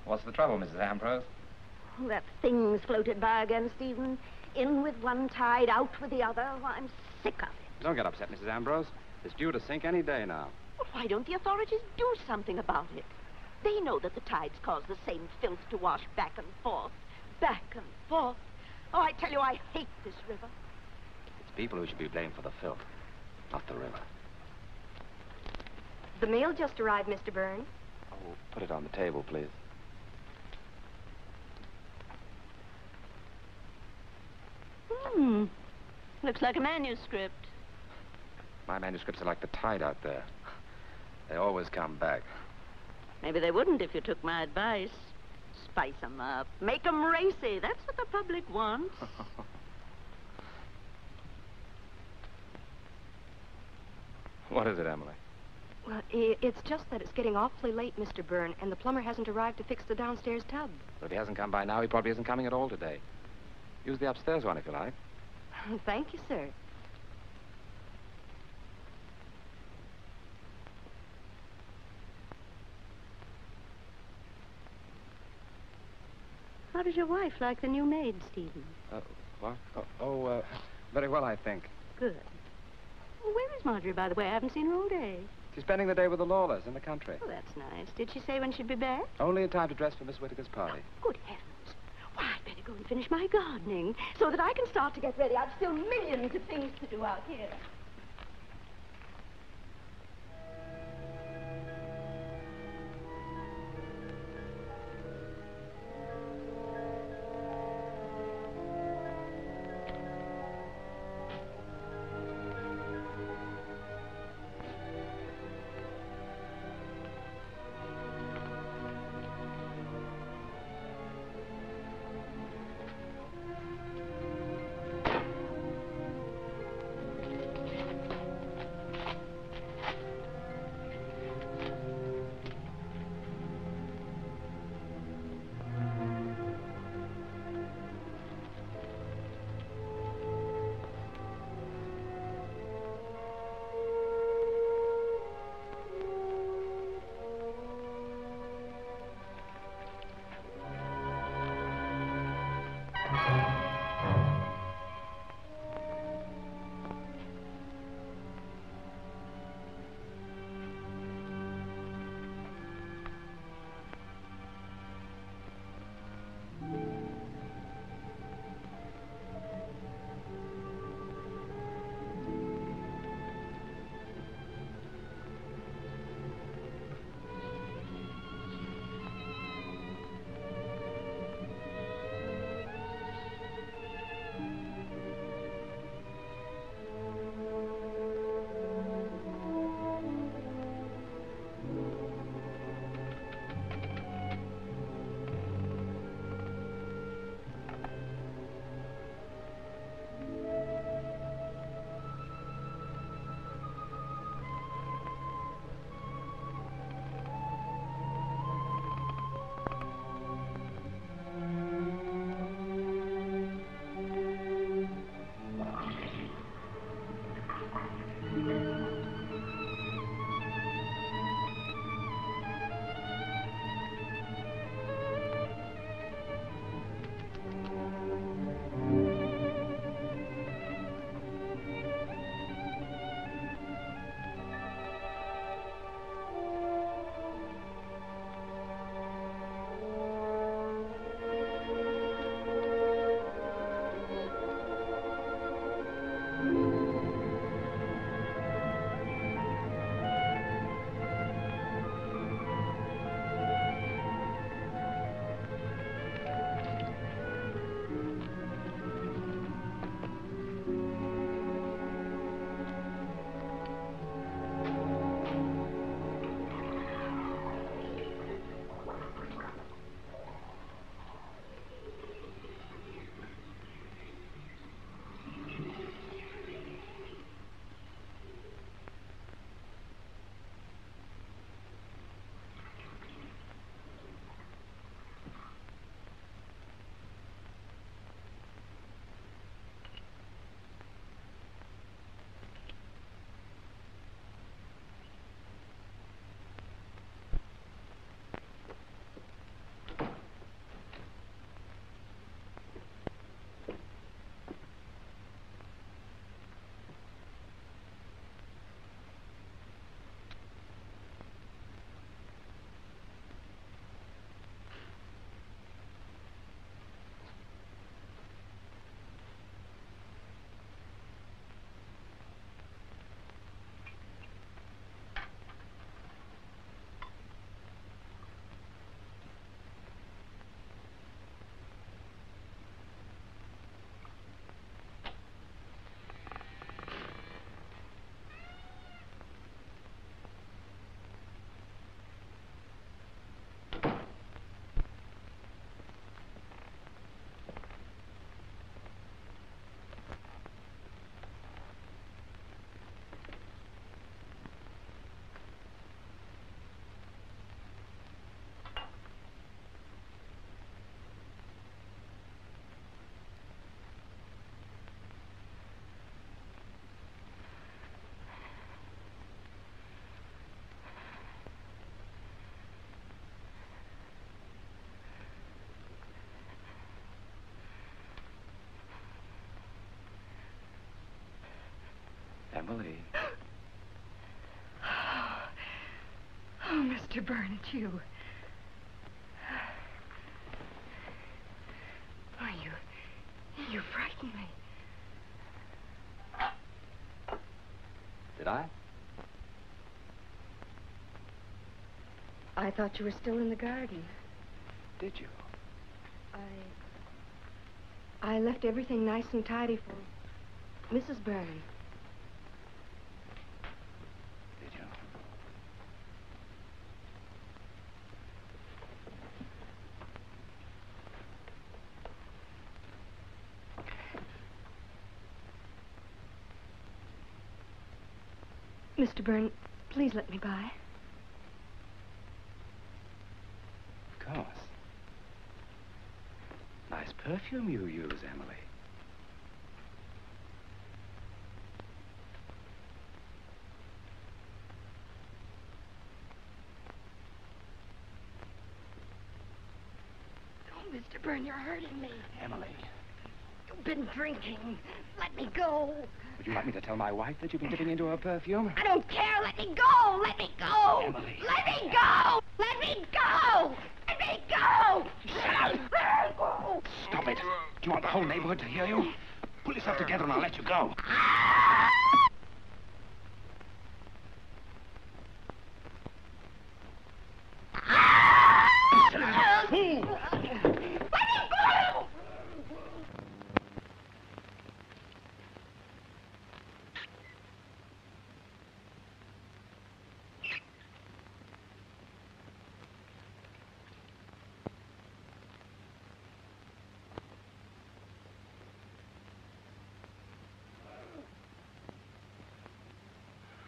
What's the trouble, Mrs. Ambrose? Oh, that thing's floated by again, Stephen. In with one tide, out with the other. Oh, I'm sick of it. Don't get upset, Mrs. Ambrose. It's due to sink any day now. Well, why don't the authorities do something about it? They know that the tides cause the same filth to wash back and forth. Back and forth. Oh, I tell you, I hate this river. It's people who should be blamed for the filth, not the river. The mail just arrived, Mr. Byrne. Oh, put it on the table, please. Looks like a manuscript. My manuscripts are like the tide out there. They always come back. Maybe they wouldn't if you took my advice. Spice 'em up. Make 'em racy. That's what the public wants. What is it, Emily? Well, it's just that it's getting awfully late, Mr. Byrne, and the plumber hasn't arrived to fix the downstairs tub. But if he hasn't come by now, he probably isn't coming at all today. Use the upstairs one if you like. Thank you, sir. How does your wife like the new maid, Stephen? What? Very well, I think. Good. Well, where is Marjorie, by the way? I haven't seen her all day. She's spending the day with the Lawlers in the country. Oh, that's nice. Did she say when she'd be back? Only in time to dress for Miss Whittaker's party. Good heavens. Why, I'd better go and finish my gardening so that I can start to get ready. I've still millions of things to do out here. Mr. Byrne, it's you. Why, you frightened me. Did I? I thought you were still in the garden. Did you? I left everything nice and tidy for Mrs. Byrne. Did you? Mr. Byrne, please let me by. Of course. Nice perfume you use, Emily. Oh, Mr. Byrne, you're hurting me. Emily, You've been drinking. Let me go. would you like me to tell my wife that you've been dipping into her perfume? I don't care. Let me go. Let me go. Emily. Let me go. Let me go. Let me go. Shut up. Stop it. Do you want the whole neighborhood to hear you? Pull yourself together and I'll let you go. Silly little fool!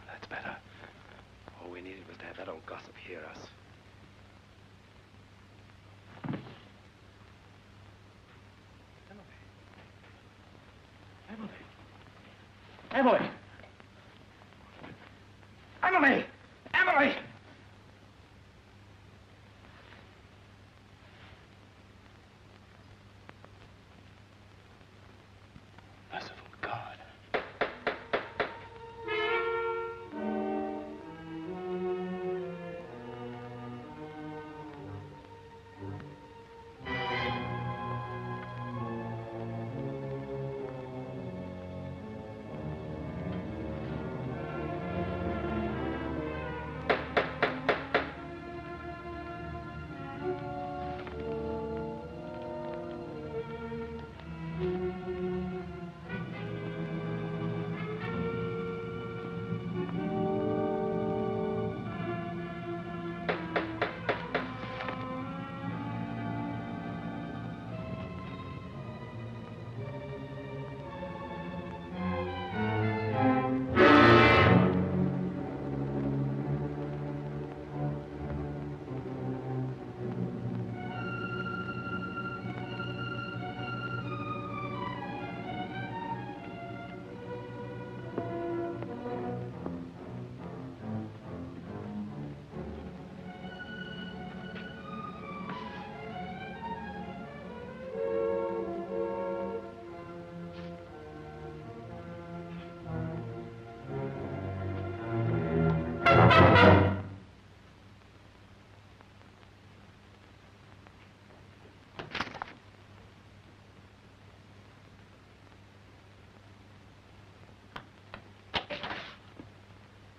That's better. All we needed was to have that old gossip hear us. Emily! Emily! Emily! Merciful God.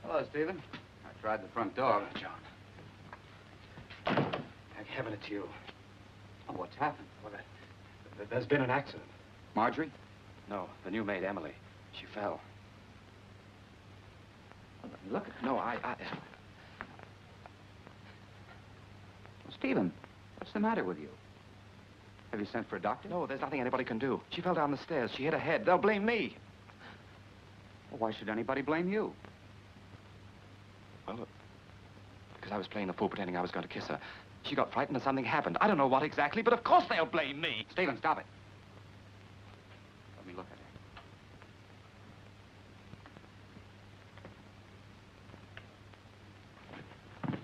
Hello, Stephen. I tried the front door. John. Thank heaven it's you. Oh, what's happened? Well, there's been an accident. Marjorie? No, the new maid, Emily. She fell. Look at No, Well, Stephen, what's the matter with you? Have you sent for a doctor? No, there's nothing anybody can do. She fell down the stairs. She hit her head. They'll blame me. Well, why should anybody blame you? Well, because I was playing the fool pretending I was going to kiss her. She got frightened and something happened. I don't know what exactly, but of course they'll blame me. Stephen, stop it. Let me look at her.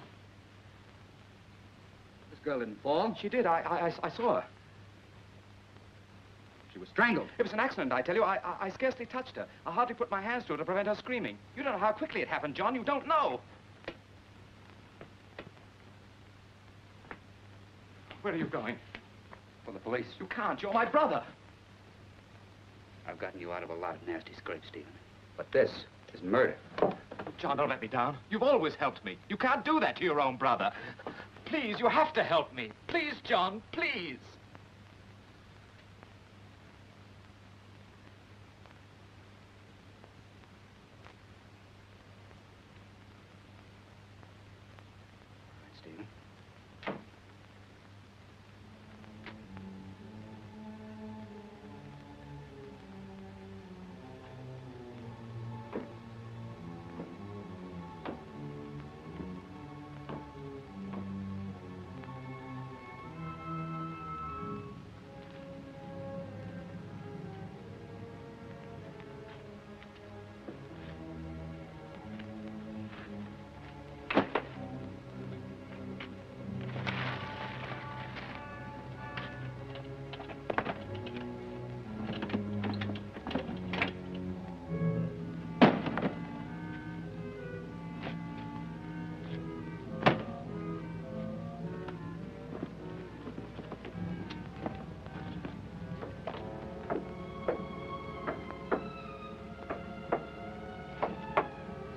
This girl didn't fall. She did. I saw her. She was strangled. It was an accident, I tell you. I scarcely touched her. I hardly put my hands to her to prevent her screaming. You don't know how quickly it happened, John. You don't know. Where are you going? For the police. You can't. You're my brother. I've gotten you out of a lot of nasty scrapes, Stephen. But this is murder. John, don't let me down. You've always helped me. You can't do that to your own brother. Please, you have to help me. Please, John, please.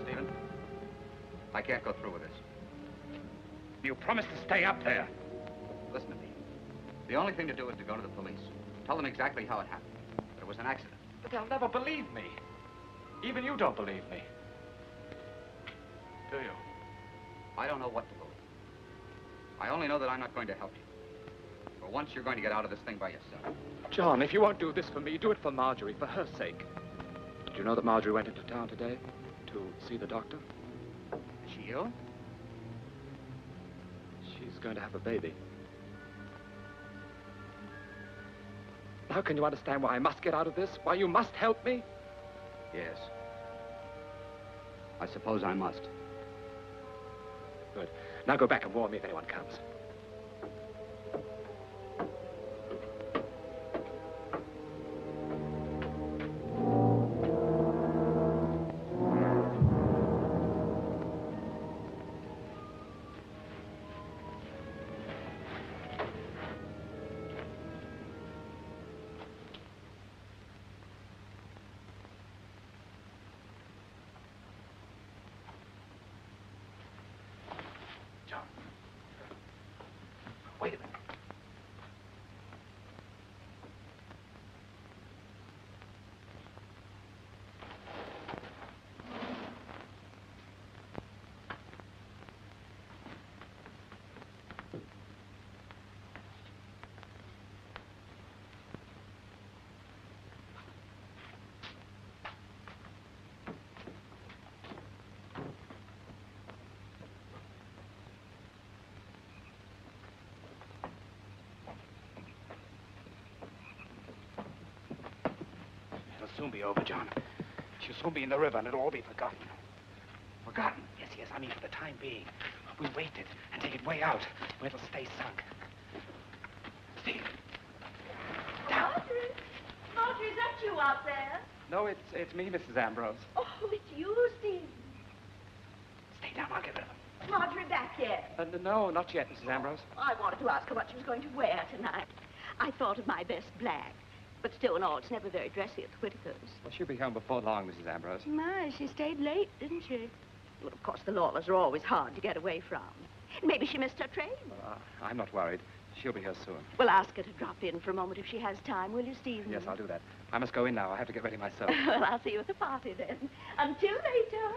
Stephen. I can't go through with this. You promised to stay up there. Listen to me. The only thing to do is to go to the police. Tell them exactly how it happened. That it was an accident. But they'll never believe me. Even you don't believe me. Do you? I don't know what to believe. I only know that I'm not going to help you. For once, you're going to get out of this thing by yourself. John, if you won't do this for me, do it for Marjorie, for her sake. Did you know that Marjorie went into town today to see the doctor? Is she ill? She's going to have a baby. Now can you understand why I must get out of this? Why you must help me? Yes. I suppose I must. Good. Now go back and warn me if anyone comes. Wait a minute. It'll soon be over, John. She'll soon be in the river and it'll all be forgotten. Forgotten? Yes, I mean for the time being. We waited and take it way out where it'll stay sunk. Steve. Down. Marjorie, is that you out there? No, it's me, Mrs. Ambrose. Oh, it's you, Steve. Stay down, I'll get rid of them. Marjorie back yet? No, not yet, Mrs. Ambrose. I wanted to ask her what she was going to wear tonight. I thought of my best black. But still, no, it's never very dressy at the Whitakers. Well, she'll be home before long, Mrs. Ambrose. My, she stayed late, didn't she? Well, of course, the Lawlers are always hard to get away from. Maybe she missed her train. I'm not worried. She'll be here soon. Well, ask her to drop in for a moment if she has time, will you, Stephen? Yes, I'll do that. I must go in now. I have to get ready myself. Well, I'll see you at the party then. Until later.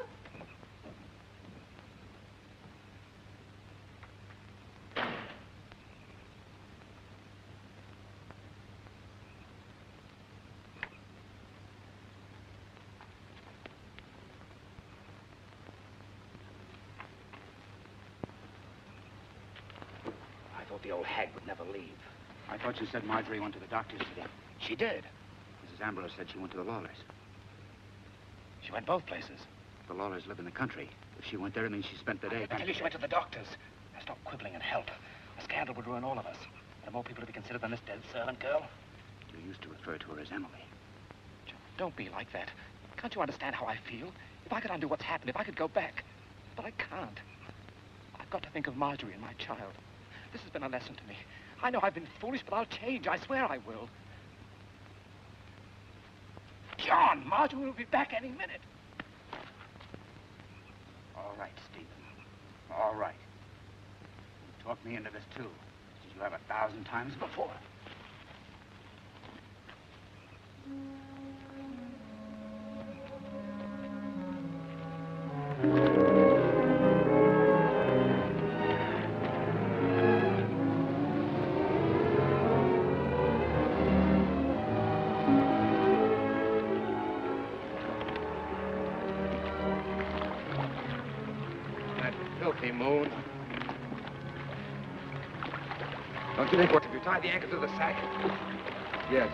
The old hag would never leave. I thought you said Marjorie went to the doctor's today. She did. Mrs. Ambrose said she went to the Lawlers. She went both places. The Lawlers live in the country. If she went there, it means she spent the day. I tell you, she went to the doctor's. Now stop quibbling and help. A scandal would ruin all of us. There are more people to be considered than this dead servant girl. You used to refer to her as Emily. John, don't be like that. Can't you understand how I feel? If I could undo what's happened, if I could go back. But I can't. I've got to think of Marjorie and my child. This has been a lesson to me. I know I've been foolish, but I'll change. I swear I will. John, Marjorie will be back any minute. All right, Stephen. All right. You talked me into this, too, as you have 1,000 times before. Moon. Don't you think, what, have you tied the anchor to the sack? Yes.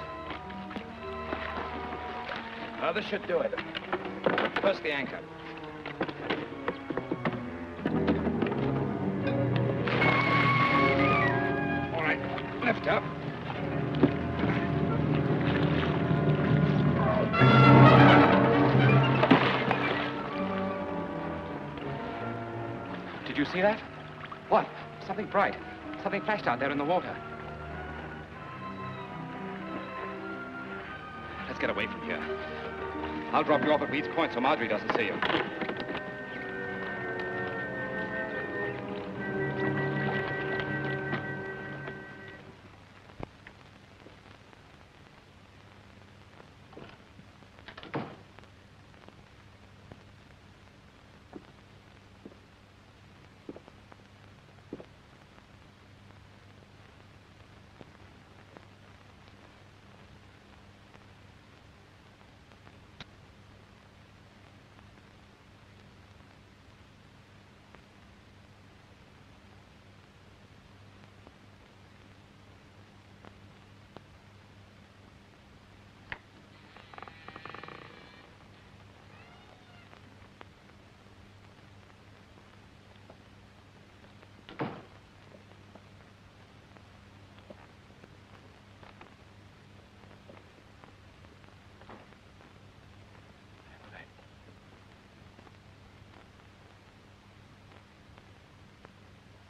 Well, this should do it. First the anchor. All right, lift up. Did you see that? What? Something bright. Something flashed out there in the water. Let's get away from here. I'll drop you off at Reed's Point so Marjorie doesn't see you.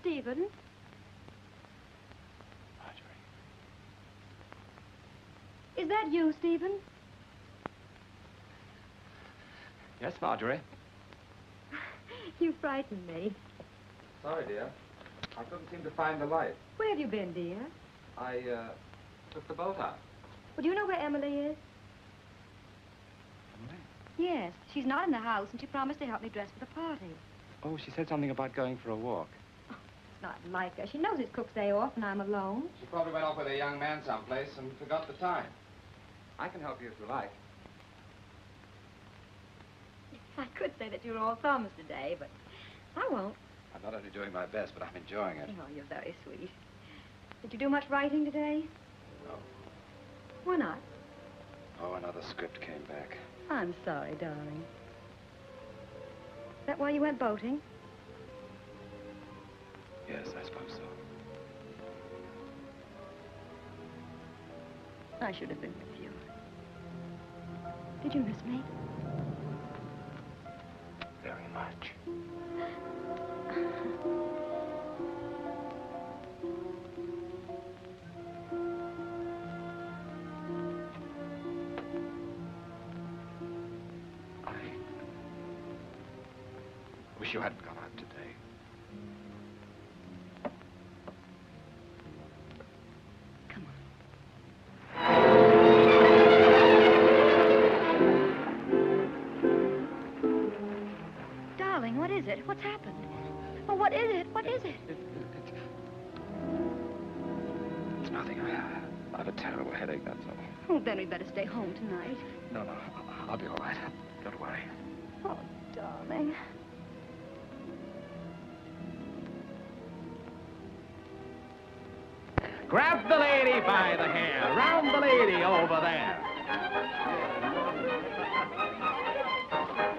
Stephen? Marjorie. Is that you, Stephen? Yes, Marjorie. You frightened me. Sorry, dear. I couldn't seem to find the light. Where have you been, dear? I, took the boat out. Well, do you know where Emily is? Emily? Yes. She's not in the house, and she promised to help me dress for the party. Oh, she said something about going for a walk. It's not like her. She knows it's Cook's day off, and I'm alone. She probably went off with a young man someplace and forgot the time. I can help you if you like. I could say that you're all thumbs today, but I won't. I'm not only doing my best, but I'm enjoying it. Oh, you're very sweet. Did you do much writing today? No. Why not? Oh, another script came back. I'm sorry, darling. Is that why you went boating? Yes, I suppose so. I should have been with you. Did you miss me? Very much. I wish you hadn't gone out today. What's happened? Oh, what is it? What is it? It's nothing. I have a terrible headache, that's all. Oh, then we'd better stay home tonight. No, I'll be all right. Don't worry. Oh, darling. Grab the lady by the hair. Round the lady over there.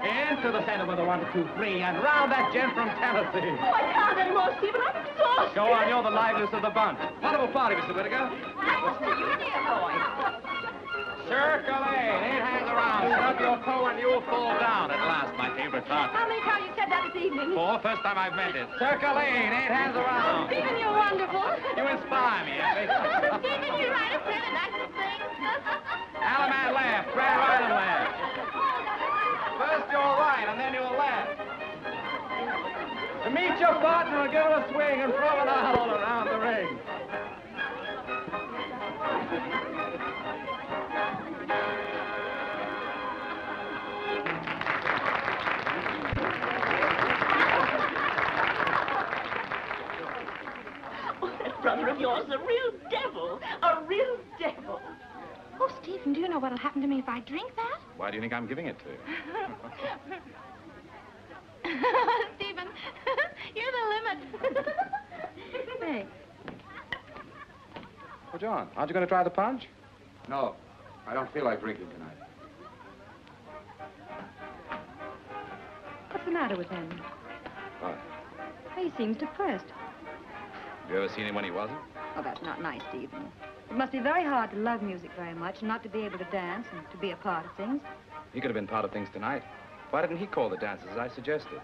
Into the center with a 1, 2, 3, and round that gent from Tennessee. Oh, I can't anymore, Stephen. I'm exhausted. Go on, you're the liveliest of the bunch. Wonderful party, Mr. Whittaker. That was the dear boy. Circle A. 8 hands around. Now, set up your toe and you'll fall down at last, my favorite partner. How many times you said that this evening? 4, first time I've meant it. Circling, 8 hands around. Stephen, you're wonderful. You inspire me, Effie. Stephen, you write a pen and I can sing. Alaman left, Grand right and left. First you'll right, and then you'll left. To meet your partner, give it a swing and throw it all around the ring. Brother of yours is a real devil. A real devil. Oh, Stephen, do you know what'll happen to me if I drink that? Why do you think I'm giving it to you? Stephen, you're the limit. Thanks. Well, John, aren't you going to try the punch? No, I don't feel like drinking tonight. What's the matter with him? What? He seems depressed. Have you ever seen him when he wasn't? Oh, that's not nice, Stephen. It must be very hard to love music very much and not to be able to dance and to be a part of things. He could have been part of things tonight. Why didn't he call the dances as I suggested?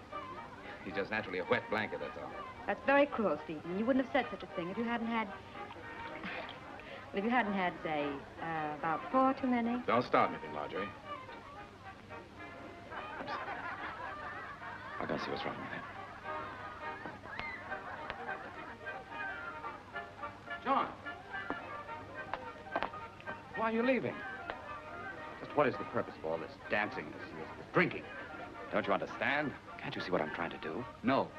He's just naturally a wet blanket, that's all. That's very cruel, Stephen. You wouldn't have said such a thing if you hadn't had... Well, if you hadn't had, say, about 4 too many. Don't start anything, Marjorie. I'm sorry. I'll go see what's wrong with him. John! Why are you leaving? Just what is the purpose of all this dancing, this drinking? Don't you understand? Can't you see what I'm trying to do? No.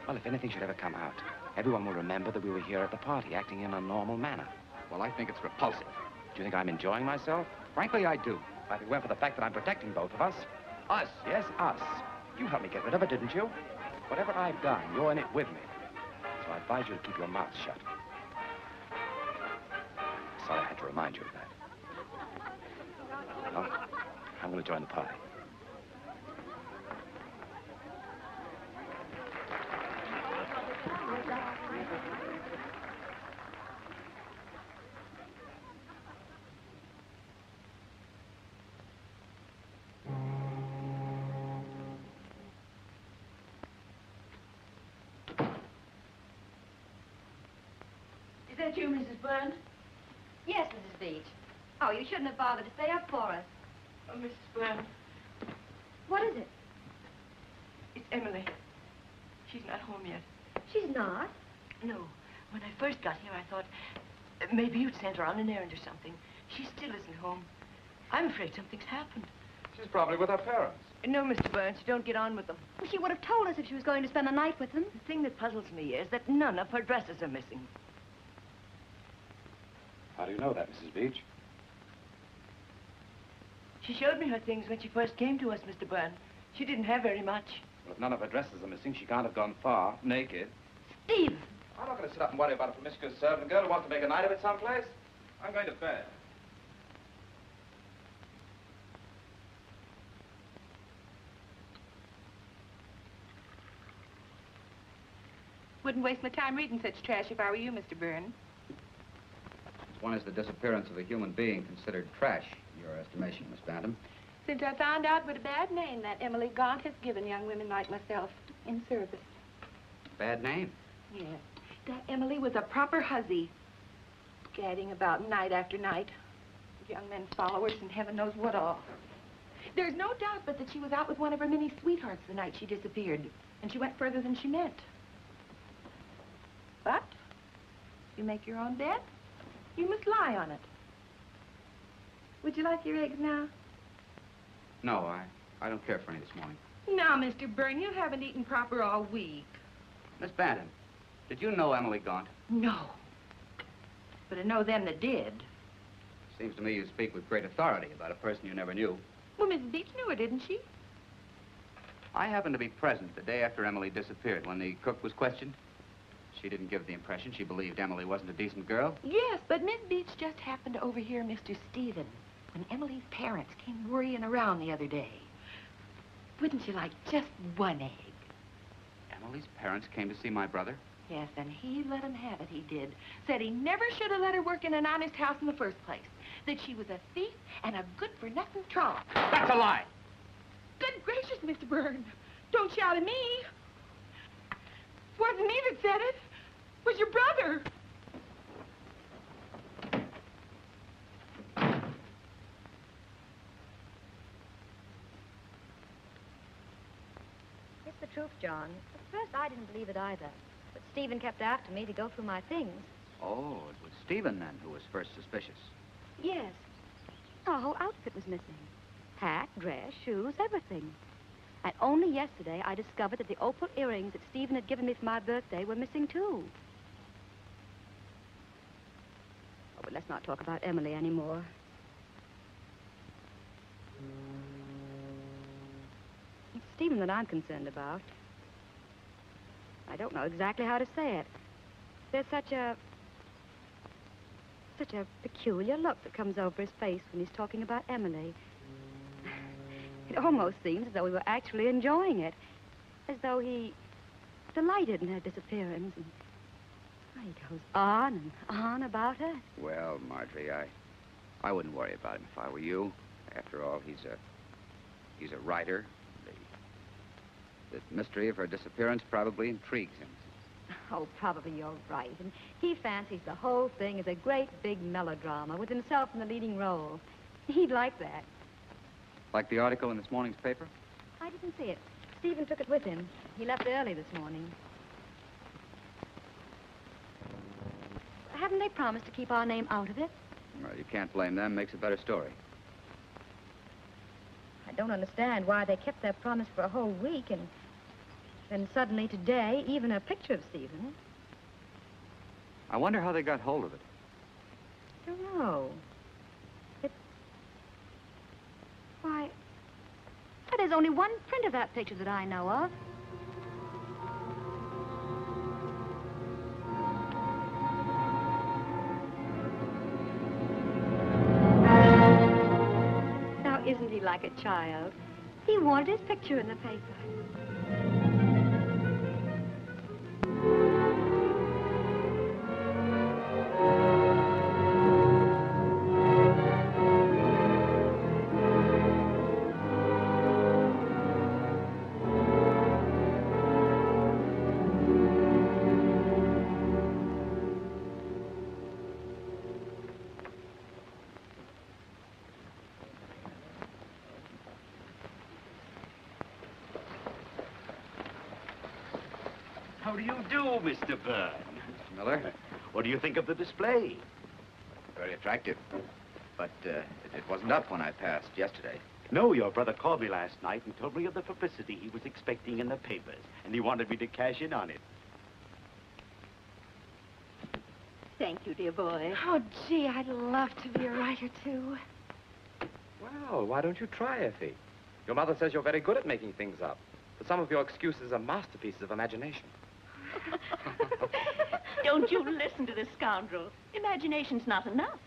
Well, if anything should ever come out, everyone will remember that we were here at the party, acting in a normal manner. Well, I think it's repulsive. Do you think I'm enjoying myself? Frankly, I do. If it weren't for the fact that I'm protecting both of us. Us? Yes, us. You helped me get rid of it, didn't you? Whatever I've done, you're in it with me. So I advise you to keep your mouth shut. Sorry I had to remind you of that. Well, I'm going to join the party. Is that you, Mrs. Byrne? Yes, Mrs. Beach. Oh, you shouldn't have bothered to stay up for us. Oh, Mrs. Byrne, What is it? it's Emily. She's not home yet. She's not. No. When I first got here, I thought maybe you'd sent her on an errand or something. She still isn't home. I'm afraid something's happened. She's probably with her parents. No, Mr. Burns, don't get on with them. Well, she would have told us if she was going to spend the night with them. The thing that puzzles me is that none of her dresses are missing. How do you know that, Mrs. Beach? She showed me her things when she first came to us, Mr. Byrne. She didn't have very much. Well, if none of her dresses are missing, she can't have gone far, naked. Steve! I'm not going to sit up and worry about a promiscuous servant girl who wants to make a night of it someplace. I'm going to bed. Wouldn't waste my time reading such trash if I were you, Mr. Byrne. When is the disappearance of a human being considered trash, in your estimation, Miss Bantam? Since I found out what a bad name that Emily Gaunt has given young women like myself in service. Bad name? Yes. That Emily was a proper hussy, gadding about night after night. Young men's followers and heaven knows what all. There's no doubt but that she was out with one of her many sweethearts the night she disappeared, and she went further than she meant. But you make your own bed, you must lie on it. Would you like your eggs now? No, I don't care for any this morning. Now, Mr. Byrne, you haven't eaten proper all week. Miss Bantam, did you know Emily Gaunt? No. But I know them that did. Seems to me you speak with great authority about a person you never knew. Well, Mrs. Beach knew her, didn't she? I happened to be present the day after Emily disappeared when the cook was questioned. She didn't give the impression she believed Emily wasn't a decent girl. Yes, but Miss Beach just happened to overhear Mr. Stephen when Emily's parents came worrying around the other day. Wouldn't you like just one egg? Emily's parents came to see my brother? Yes, and he let him have it, he did. Said he never should have let her work in an honest house in the first place. that she was a thief and a good-for-nothing troll. That's a lie. Good gracious, Mr. Byrne. Don't shout at me. It wasn't me that said it. It was your brother. It's the truth, John. At first, I didn't believe it either. But Stephen kept after me to go through my things. Oh, it was Stephen, then, who was first suspicious. Yes. Our whole outfit was missing. Hat, dress, shoes, everything. And only yesterday, I discovered that the opal earrings that Stephen had given me for my birthday were missing, too. Oh, but let's not talk about Emily anymore. It's Stephen that I'm concerned about. I don't know exactly how to say it. There's such a peculiar look that comes over his face when he's talking about Emily. It almost seems as though he were actually enjoying it, as though he delighted in her disappearance. And he goes on and on about her. Well, Marjorie, I wouldn't worry about him if I were you. After all, he's a writer. The mystery of her disappearance probably intrigues him. Oh, probably you're right. And he fancies the whole thing is a great big melodrama with himself in the leading role. He'd like that. Like the article in this morning's paper? I didn't see it. Stephen took it with him. He left early this morning. Haven't they promised to keep our name out of it? Well, you can't blame them. Makes a better story. I don't understand why they kept their promise for a whole week and then suddenly today, even a picture of Stephen. I wonder how they got hold of it. I don't know. Why, there's only one print of that picture that I know of. Now, isn't he like a child? He wanted his picture in the paper. How do you do, Mr. Byrne? Mr. Miller? What do you think of the display? Very attractive. But it wasn't up when I passed yesterday. No, your brother called me last night and told me of the publicity he was expecting in the papers, and he wanted me to cash in on it. Thank you, dear boy. Oh, gee, I'd love to be a writer, too. Well, why don't you try, Effie? Your mother says you're very good at making things up. But some of your excuses are masterpieces of imagination. Don't you listen to this scoundrel. Imagination's not enough.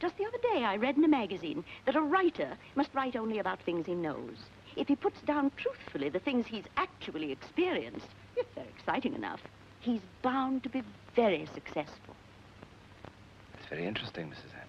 Just the other day, I read in a magazine that a writer must write only about things he knows. If he puts down truthfully the things he's actually experienced, if they're exciting enough, he's bound to be very successful. It's very interesting, Mrs. Hepburn.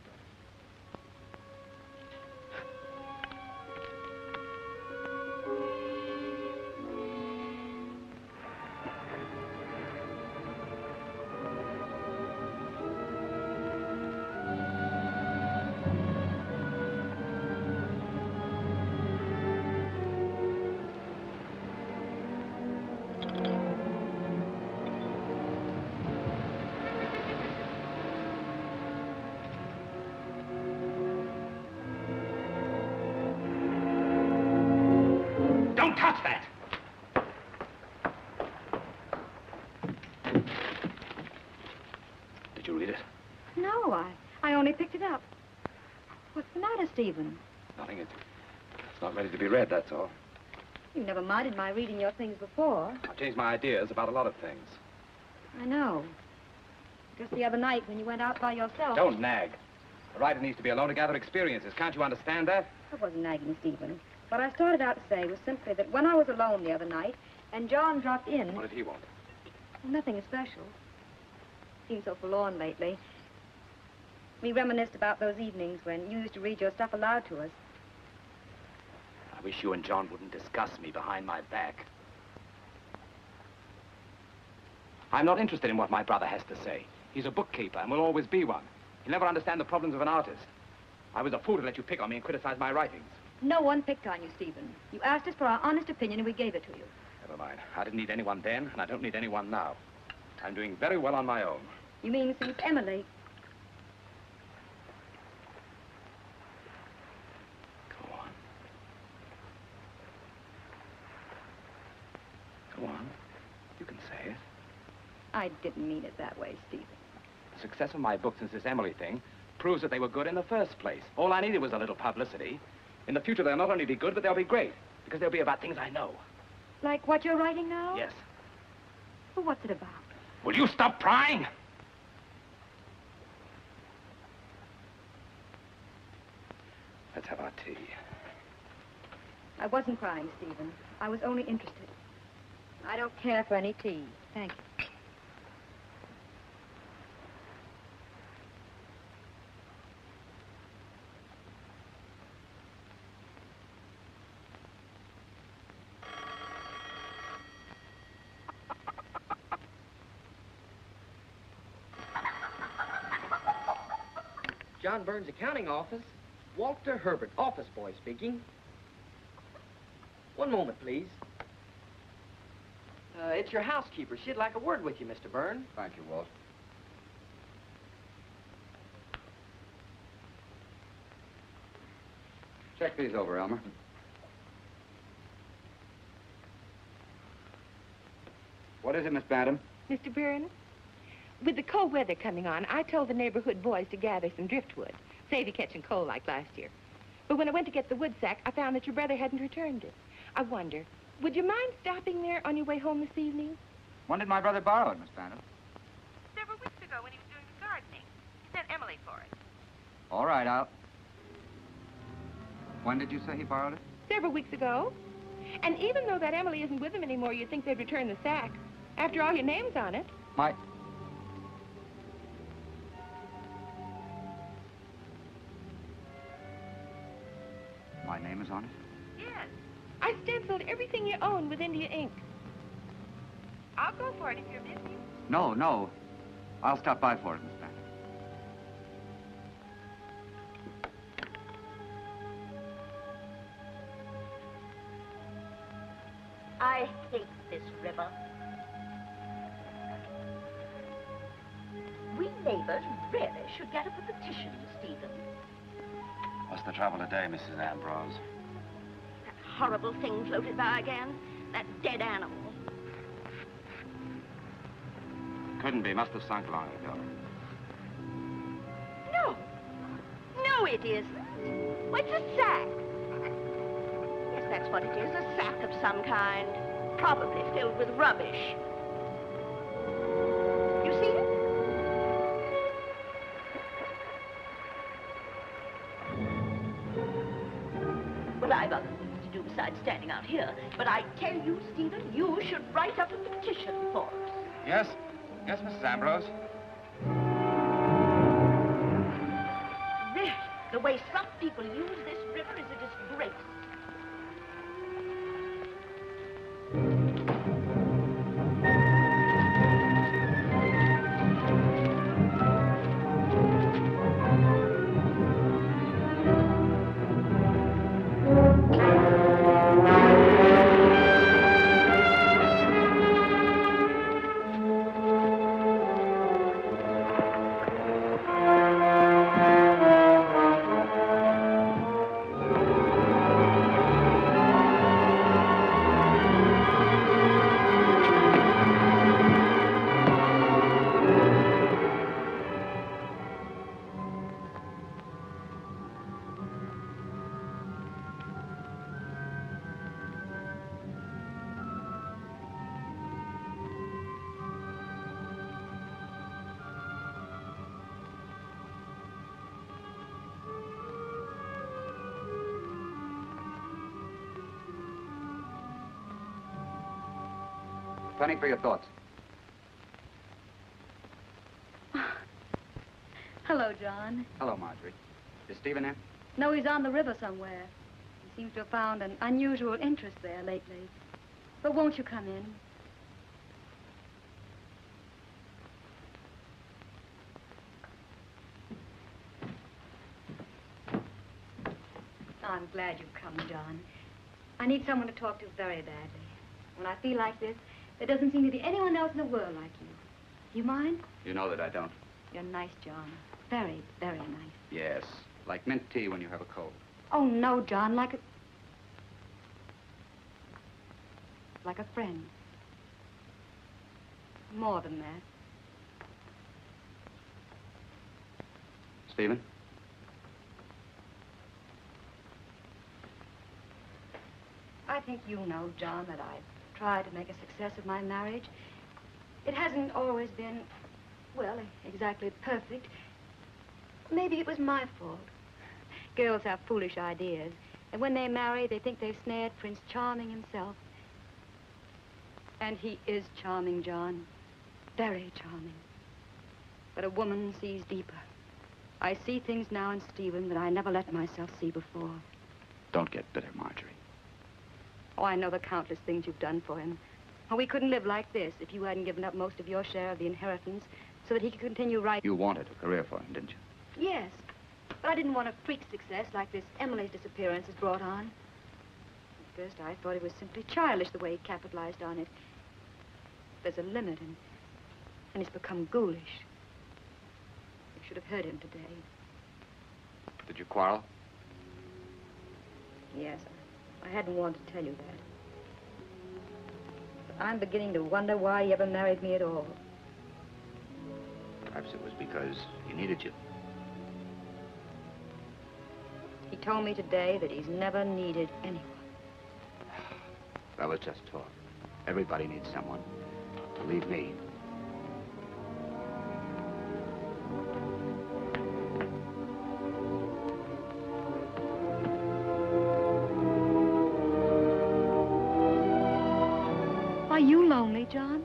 Touch that! Did you read it? No, I only picked it up. What's the matter, Stephen? Nothing. It's not ready to be read, that's all. You never minded my reading your things before. I've changed my ideas about a lot of things. I know. Just the other night when you went out by yourself. Don't nag. A writer needs to be alone to gather experiences. Can't you understand that? I wasn't nagging, Stephen. What I started out to say was simply that when I was alone the other night and John dropped in... What did he want? Nothing especial. Seemed so forlorn lately. We reminisced about those evenings when you used to read your stuff aloud to us. I wish you and John wouldn't discuss me behind my back. I'm not interested in what my brother has to say. He's a bookkeeper and will always be one. He'll never understand the problems of an artist. I was a fool to let you pick on me and criticize my writings. No one picked on you, Stephen. You asked us for our honest opinion and we gave it to you. Never mind. I didn't need anyone then, and I don't need anyone now. I'm doing very well on my own. You mean since Emily? Go on. Go on. You can say it. I didn't mean it that way, Stephen. The success of my books since this Emily thing proves that they were good in the first place. All I needed was a little publicity. In the future, they'll not only be good, but they'll be great. Because they'll be about things I know. Like what you're writing now? Yes. Well, what's it about? Will you stop prying? Let's have our tea. I wasn't crying, Stephen. I was only interested. I don't care for any tea. Thank you. John Byrne's accounting office. Walter Herbert, office boy speaking. One moment, please. It's your housekeeper. She'd like a word with you, Mr. Byrne. Thank you, Walt. Check these over, Elmer. What is it, Miss Bantam? Mr. Byrne, with the cold weather coming on, I told the neighborhood boys to gather some driftwood, save you catching cold like last year. But when I went to get the wood sack, I found that your brother hadn't returned it. I wonder, would you mind stopping there on your way home this evening? When did my brother borrow it, Miss Bantam? Several weeks ago when he was doing the gardening. He sent Emily for it. All right, out. When did you say he borrowed it? Several weeks ago. And even though that Emily isn't with him anymore, you'd think they'd return the sack. After all, your name's on it. My name is on it? Yes. I stenciled everything you own with India ink. I'll go for it if you're busy. No, no. I'll stop by for it, Miss Bantam. I hate this river. We neighbors really should get up a petition, Stephen. What's the trouble today, Mrs. Ambrose? That horrible thing floated by again. That dead animal. Couldn't be. Must have sunk long ago. No. No, it isn't. Well, it's a sack. Yes, that's what it is. A sack of some kind. Probably filled with rubbish. You see it? Well, I've other things to do besides standing out here. But I tell you, Stephen, you should write up a petition for us. Yes? Yes, Mrs. Ambrose? Really, the way some people use this river is a disgrace. Penny for your thoughts. Hello, John. Hello, Marjorie. Is Stephen in? No, he's on the river somewhere. He seems to have found an unusual interest there lately. But won't you come in? I'm glad you've come, John. I need someone to talk to very badly. When I feel like this, there doesn't seem to be anyone else in the world like you. You mind? You know that I don't. You're nice, John. Very, very nice. Yes, like mint tea when you have a cold. Oh, no, John, like a friend. More than that. Stephen? I think you know, John, that I've tried to make a success of my marriage. It hasn't always been, well, exactly perfect. Maybe it was my fault. Girls have foolish ideas, and when they marry, they think they've snared Prince Charming himself. And he is charming, John. Very charming. But a woman sees deeper. I see things now in Stephen that I never let myself see before. Don't get bitter, Marjorie. Oh, I know the countless things you've done for him. Oh, we couldn't live like this if you hadn't given up most of your share of the inheritance so that he could continue writing. You wanted a career for him, didn't you? Yes, but I didn't want a freak success like this Emily's disappearance has brought on. At first, I thought it was simply childish the way he capitalized on it. There's a limit, and it's become ghoulish. You should have heard him today. Did you quarrel? Yes, I hadn't wanted to tell you that. But I'm beginning to wonder why he ever married me at all. Perhaps it was because he needed you. He told me today that he's never needed anyone. That was just talk. Everybody needs someone. Believe me. Are you lonely, John?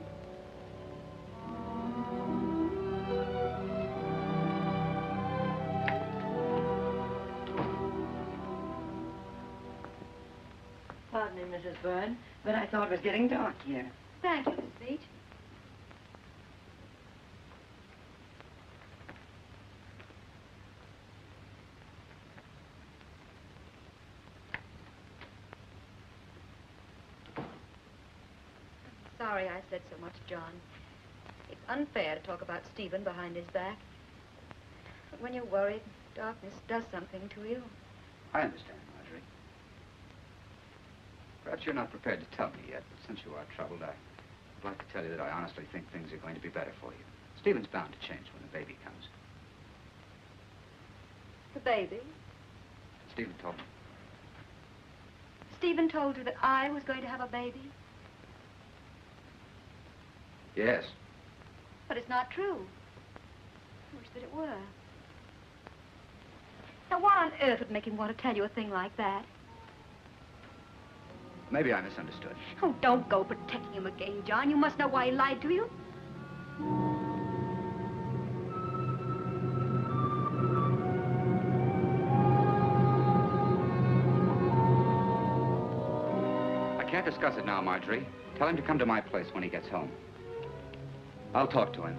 Pardon me, Mrs. Byrne, but I thought it was getting dark here. Thank you, Miss Beach. Sorry I said so much, John. It's unfair to talk about Stephen behind his back. But when you're worried, darkness does something to you. I understand, Marjorie. Perhaps you're not prepared to tell me yet, but since you are troubled, I'd like to tell you that I honestly think things are going to be better for you. Stephen's bound to change when the baby comes. The baby? Stephen told me. Stephen told you that I was going to have a baby? Yes. But it's not true. I wish that it were. Now, what on earth would make him want to tell you a thing like that? Maybe I misunderstood. Oh, don't go protecting him again, John. You must know why he lied to you. I can't discuss it now, Marjorie. Tell him to come to my place when he gets home. I'll talk to him.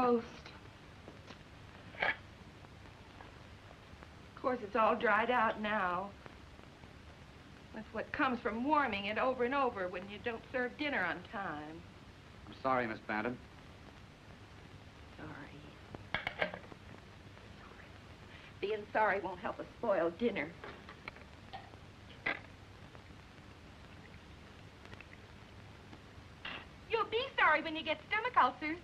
toast. Of course, it's all dried out now. That's what comes from warming it over and over when you don't serve dinner on time. I'm sorry, Miss Bantam. Sorry. Being sorry won't help us spoil dinner. You'll be sorry when you get stomach ulcers.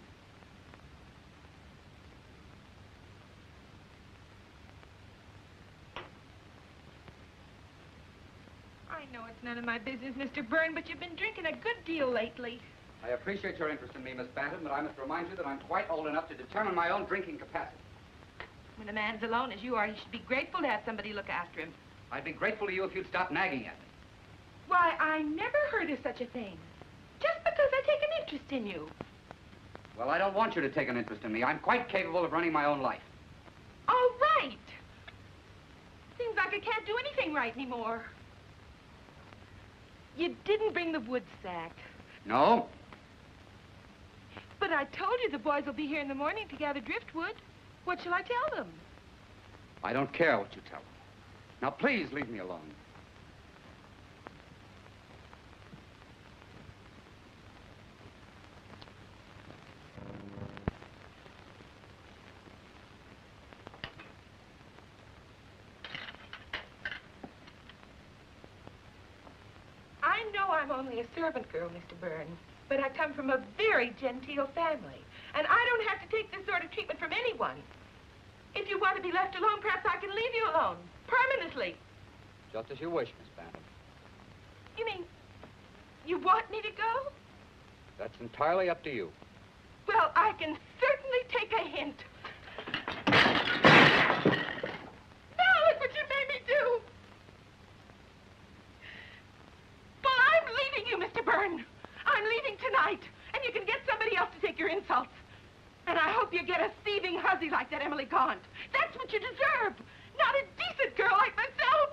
I know it's none of my business, Mr. Byrne, but you've been drinking a good deal lately. I appreciate your interest in me, Miss Bantam, but I must remind you that I'm quite old enough to determine my own drinking capacity. When a man's alone as you are, he should be grateful to have somebody look after him. I'd be grateful to you if you'd stop nagging at me. Why, I never heard of such a thing. Just because I take an interest in you. Well, I don't want you to take an interest in me. I'm quite capable of running my own life. All right. Seems like I can't do anything right anymore. You didn't bring the wood sack. No? But I told you the boys will be here in the morning to gather driftwood. What shall I tell them? I don't care what you tell them. Now, please leave me alone. I know I'm only a servant girl, Mr. Byrne, but I come from a very genteel family, and I don't have to take this sort of treatment from anyone. If you want to be left alone, perhaps I can leave you alone, permanently. Just as you wish, Miss Bantam. You mean, you want me to go? That's entirely up to you. Well, I can certainly take a hint. Now look what you made me do. Well, I'm leaving you, Mr. Byrne. I'm leaving tonight, and you can get somebody else to take your insults. And I hope you get a thieving hussy like that Emily Gaunt. That's what you deserve. Not a decent girl like myself.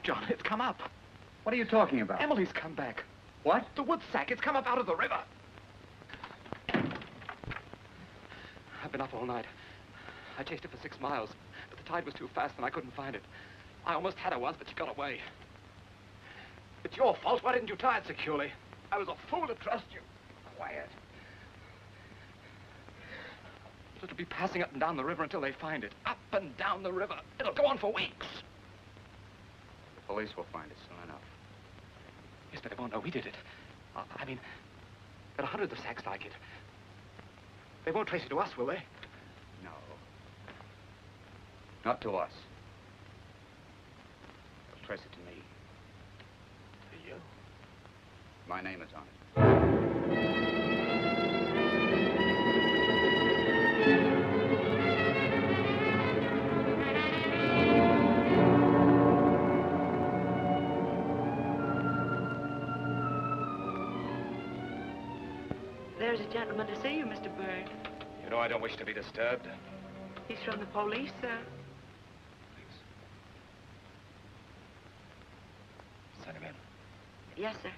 up, John. It's come up. What are you talking about? Emily's come back. What? The wood sack. It's come up out of the river. I've been up all night. I chased it for 6 miles, but the tide was too fast and I couldn't find it. I almost had her once, but she got away. It's your fault. Why didn't you tie it securely? I was a fool to trust you. Quiet. It'll be passing up and down the river until they find it. Up and down the river. It'll go on for weeks. The police will find it soon enough. Yes, but they won't know we did it. I mean, there are hundreds of sacks like it. They won't trace it to us, will they? No. Not to us. They'll trace it to me. To you? My name is on it. There's a gentleman to see you, Mr. Byrne. You know I don't wish to be disturbed. He's from the police, sir. Please. Send him in. Yes, sir.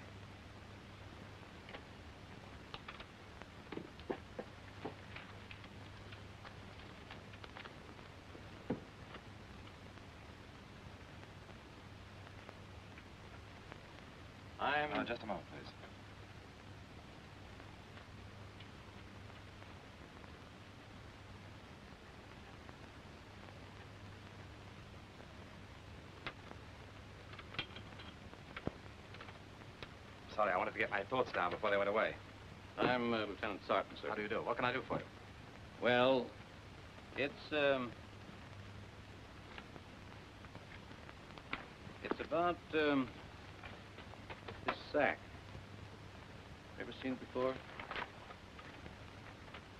Just a moment, please. Sorry, I wanted to get my thoughts down before they went away. I'm Lieutenant Sarton, sir. How do you do? What can I do for you? Well, it's about, this sack. Ever seen it before?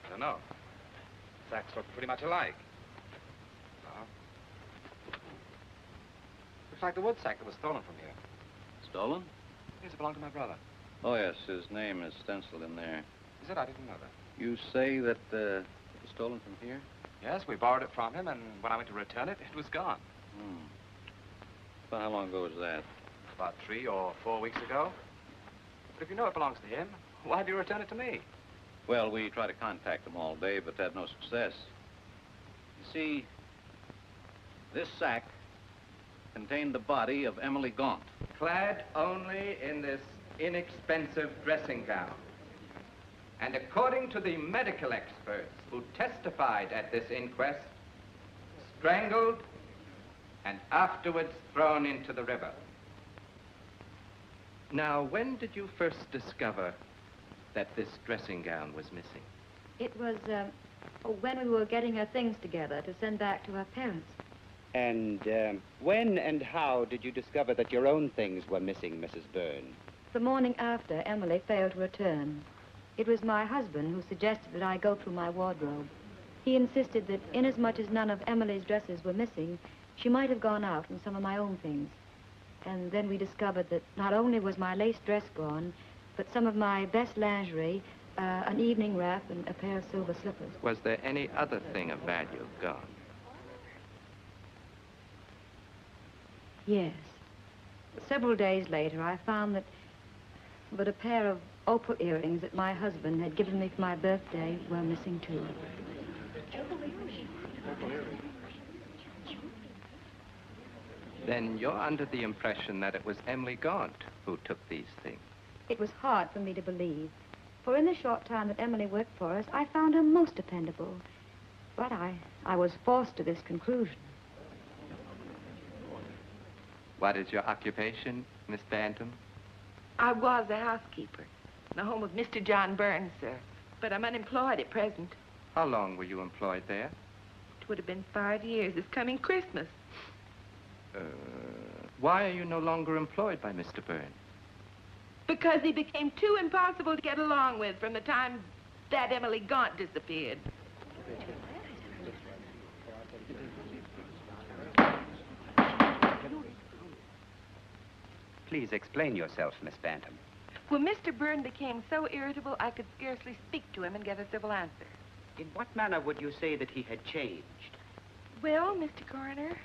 I don't know. Sacks look pretty much alike. No. Looks like the wood sack that was stolen from here. Stolen? Yes, it belonged to my brother. Oh, yes, his name is stenciled in there. Is it? I didn't know that. You say that, it was stolen from here? Yes, we borrowed it from him, and when I went to return it, it was gone. About how long ago was that? About 3 or 4 weeks ago. But if you know it belongs to him, why do you return it to me? Well, we tried to contact him all day, but had no success. You see, this sack contained the body of Emily Gaunt. Clad only in this inexpensive dressing gown. And according to the medical experts who testified at this inquest, strangled and afterwards thrown into the river. Now, when did you first discover that this dressing gown was missing? It was, when we were getting her things together to send back to her parents. And when and how did you discover that your own things were missing, Mrs. Byrne? The morning after Emily failed to return. It was my husband who suggested that I go through my wardrobe. He insisted that inasmuch as none of Emily's dresses were missing, she might have gone out in some of my own things. And then we discovered that not only was my lace dress gone, but some of my best lingerie, an evening wrap, and a pair of silver slippers. Was there any other thing of value gone? Yes. Several days later, I found that a pair of opal earrings that my husband had given me for my birthday were missing, too. Then you're under the impression that it was Emily Gaunt who took these things. It was hard for me to believe, for in the short time that Emily worked for us, I found her most dependable. But I was forced to this conclusion. What is your occupation, Miss Bantam? I was a housekeeper in the home of Mr. John Byrne, sir. But I'm unemployed at present. How long were you employed there? It would have been 5 years this coming Christmas. Why are you no longer employed by Mr. Byrne? Because he became too impossible to get along with from the time that Emily Gaunt disappeared. Please explain yourself, Miss Bantam. Well, Mr. Byrne became so irritable I could scarcely speak to him and get a civil answer. In what manner would you say that he had changed? Well, Mr. Coroner,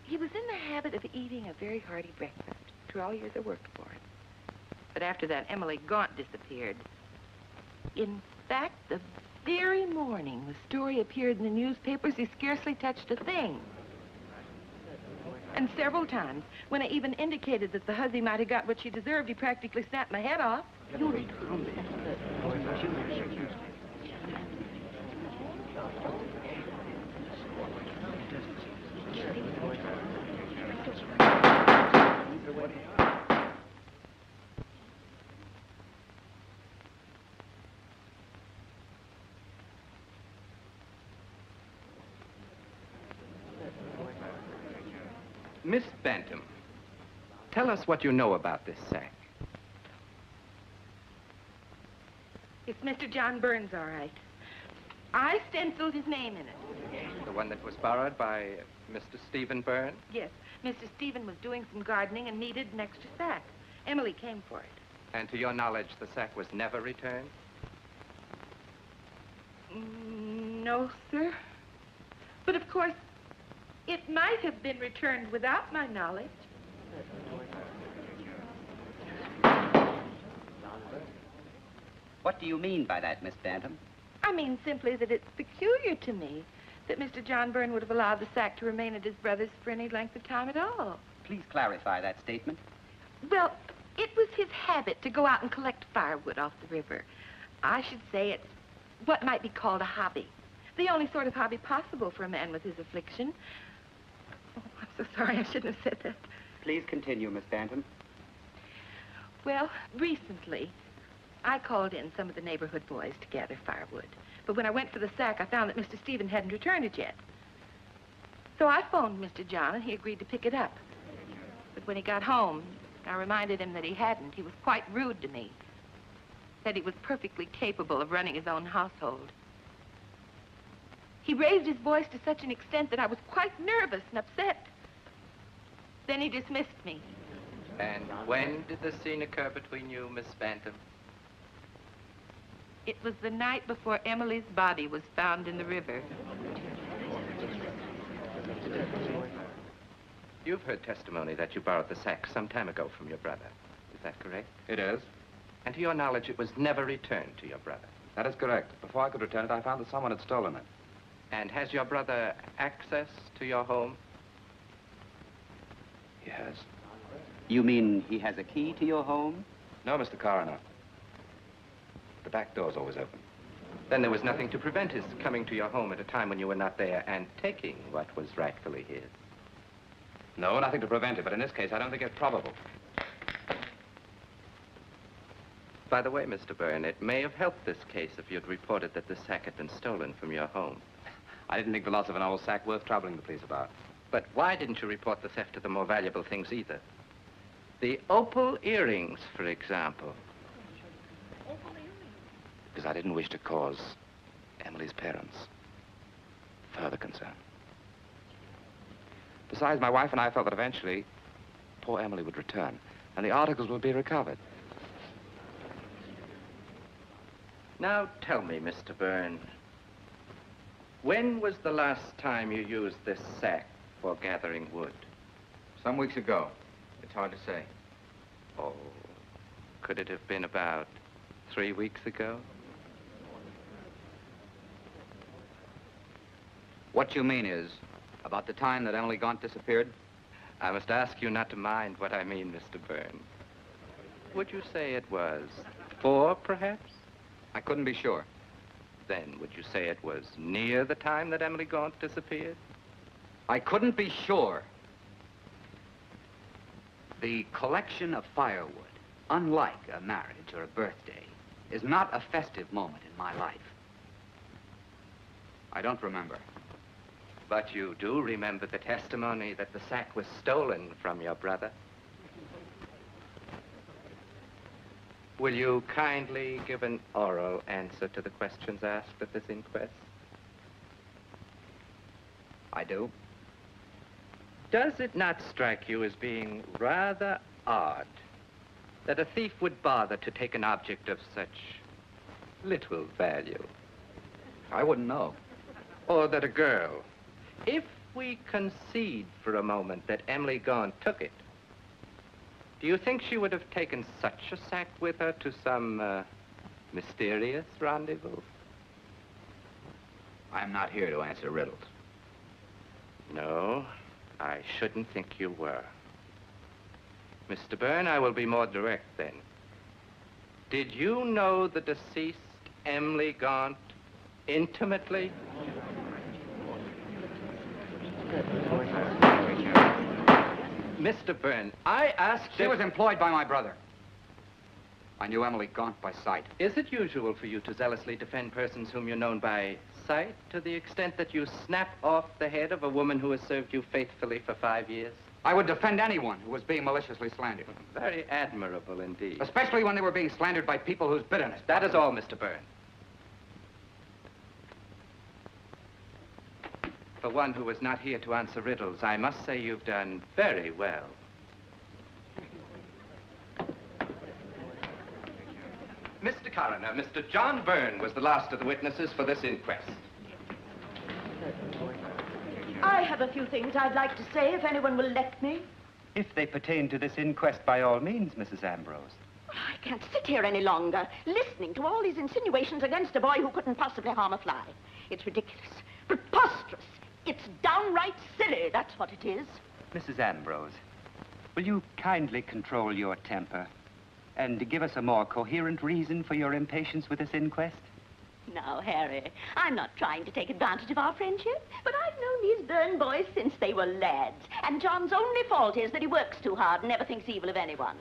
He was in the habit of eating a very hearty breakfast through all years I worked for him. But after that, Emily Gaunt disappeared. In fact, the very morning the story appeared in the newspapers, he scarcely touched a thing. And several times, when I even indicated that the hussy might have got what she deserved, he practically snapped my head off. Miss Bantam, tell us what you know about this sack. It's Mr. John Byrne's, all right. I stenciled his name in it. The one that was borrowed by Mr. Stephen Byrne? Yes. Mr. Stephen was doing some gardening and needed an extra sack. Emily came for it. And to your knowledge, the sack was never returned? No, sir. But of course, it might have been returned without my knowledge. What do you mean by that, Miss Bantam? I mean simply that it's peculiar to me that Mr. John Byrne would have allowed the sack to remain at his brother's for any length of time at all. Please clarify that statement. Well, it was his habit to go out and collect firewood off the river. I should say it's what might be called a hobby. The only sort of hobby possible for a man with his affliction. Oh, I'm so sorry, I shouldn't have said that. Please continue, Miss Bantam. Well, recently, I called in some of the neighborhood boys to gather firewood. But when I went for the sack, I found that Mr. Stephen hadn't returned it yet. So I phoned Mr. John, and he agreed to pick it up. But when he got home, I reminded him that he hadn't. He was quite rude to me. Said he was perfectly capable of running his own household. He raised his voice to such an extent that I was quite nervous and upset. Then he dismissed me. And when did the scene occur between you, Miss Bantam? It was the night before Emily's body was found in the river. You've heard testimony that you borrowed the sack some time ago from your brother. Is that correct? It is. And to your knowledge, it was never returned to your brother. That is correct. Before I could return it, I found that someone had stolen it. And has your brother access to your home? He has. You mean he has a key to your home? No, Mr. Coroner. The back door's always open. Then there was nothing to prevent his coming to your home at a time when you were not there and taking what was rightfully his. No, nothing to prevent it, but in this case, I don't think it's probable. By the way, Mr. Byrne, it may have helped this case if you'd reported that the sack had been stolen from your home. I didn't think the loss of an old sack worth troubling the police about. But why didn't you report the theft of the more valuable things either? The opal earrings, for example. Because I didn't wish to cause Emily's parents further concern. Besides, my wife and I felt that eventually poor Emily would return and the articles would be recovered. Now tell me, Mr. Byrne, when was the last time you used this sack for gathering wood? Some weeks ago. It's hard to say. Oh, could it have been about 3 weeks ago? What you mean is, about the time that Emily Gaunt disappeared? I must ask you not to mind what I mean, Mr. Byrne. Would you say it was 4, perhaps? I couldn't be sure. Then would you say it was near the time that Emily Gaunt disappeared? I couldn't be sure. The collection of firewood, unlike a marriage or a birthday, is not a festive moment in my life. I don't remember. But you do remember the testimony that the sack was stolen from your brother? Will you kindly give an oral answer to the questions asked at this inquest? I do. Does it not strike you as being rather odd that a thief would bother to take an object of such little value? I wouldn't know. Or that a girl, if we concede for a moment that Emily Gaunt took it, do you think she would have taken such a sack with her to some mysterious rendezvous? I'm not here to answer riddles. No, I shouldn't think you were. Mr. Byrne, I will be more direct then. Did you know the deceased Emily Gaunt intimately? Mr. Byrne, I asked She was employed by my brother. I knew Emily Gaunt by sight. Is it usual for you to zealously defend persons whom you're known by sight to the extent that you snap off the head of a woman who has served you faithfully for 5 years? I would defend anyone who was being maliciously slandered. Very admirable indeed. Especially when they were being slandered by people whose bitterness... That is all, Mr. Byrne. For one who was not here to answer riddles, I must say you've done very well. Mr. Coroner, Mr. John Byrne was the last of the witnesses for this inquest. I have a few things I'd like to say, if anyone will let me. If they pertain to this inquest, by all means, Mrs. Ambrose. I can't sit here any longer, listening to all these insinuations against a boy who couldn't possibly harm a fly. It's ridiculous, preposterous. It's downright silly, that's what it is. Mrs. Ambrose, will you kindly control your temper and give us a more coherent reason for your impatience with this inquest? Now, Harry, I'm not trying to take advantage of our friendship, but I've known these Byrne boys since they were lads, and John's only fault is that he works too hard and never thinks evil of anyone.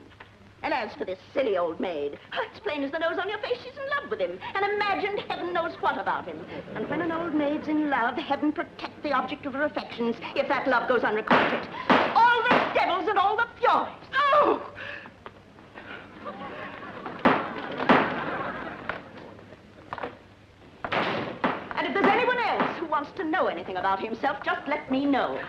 And as for this silly old maid, it's plain as the nose on your face she's in love with him, and imagined heaven knows what about him. And when an old maid's in love, heaven protect the object of her affections if that love goes unrequited. All the devils and all the furies. Oh! And if there's anyone else who wants to know anything about himself, just let me know.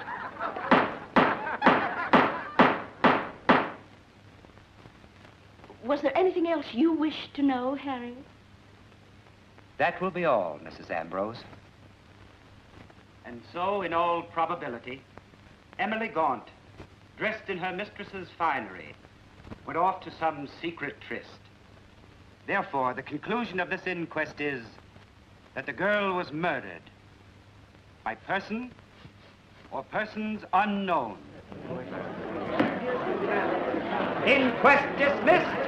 Was there anything else you wished to know, Harry? That will be all, Mrs. Ambrose. And so, in all probability, Emily Gaunt, dressed in her mistress's finery, went off to some secret tryst. Therefore, the conclusion of this inquest is that the girl was murdered by person or persons unknown. Inquest dismissed.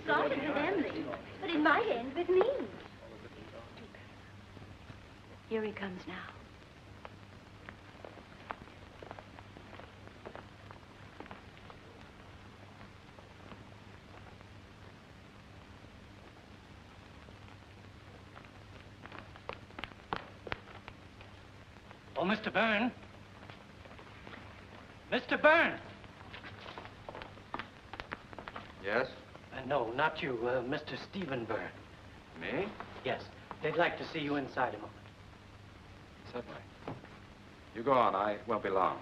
Started with Emily, but it might end with me. Here he comes now. Oh, Mr. Byrne. Mr. Byrne. Yes? No, not you, Mr. Stephen Byrne. Me? Yes, they'd like to see you inside a moment. Certainly. You go on. I won't be long.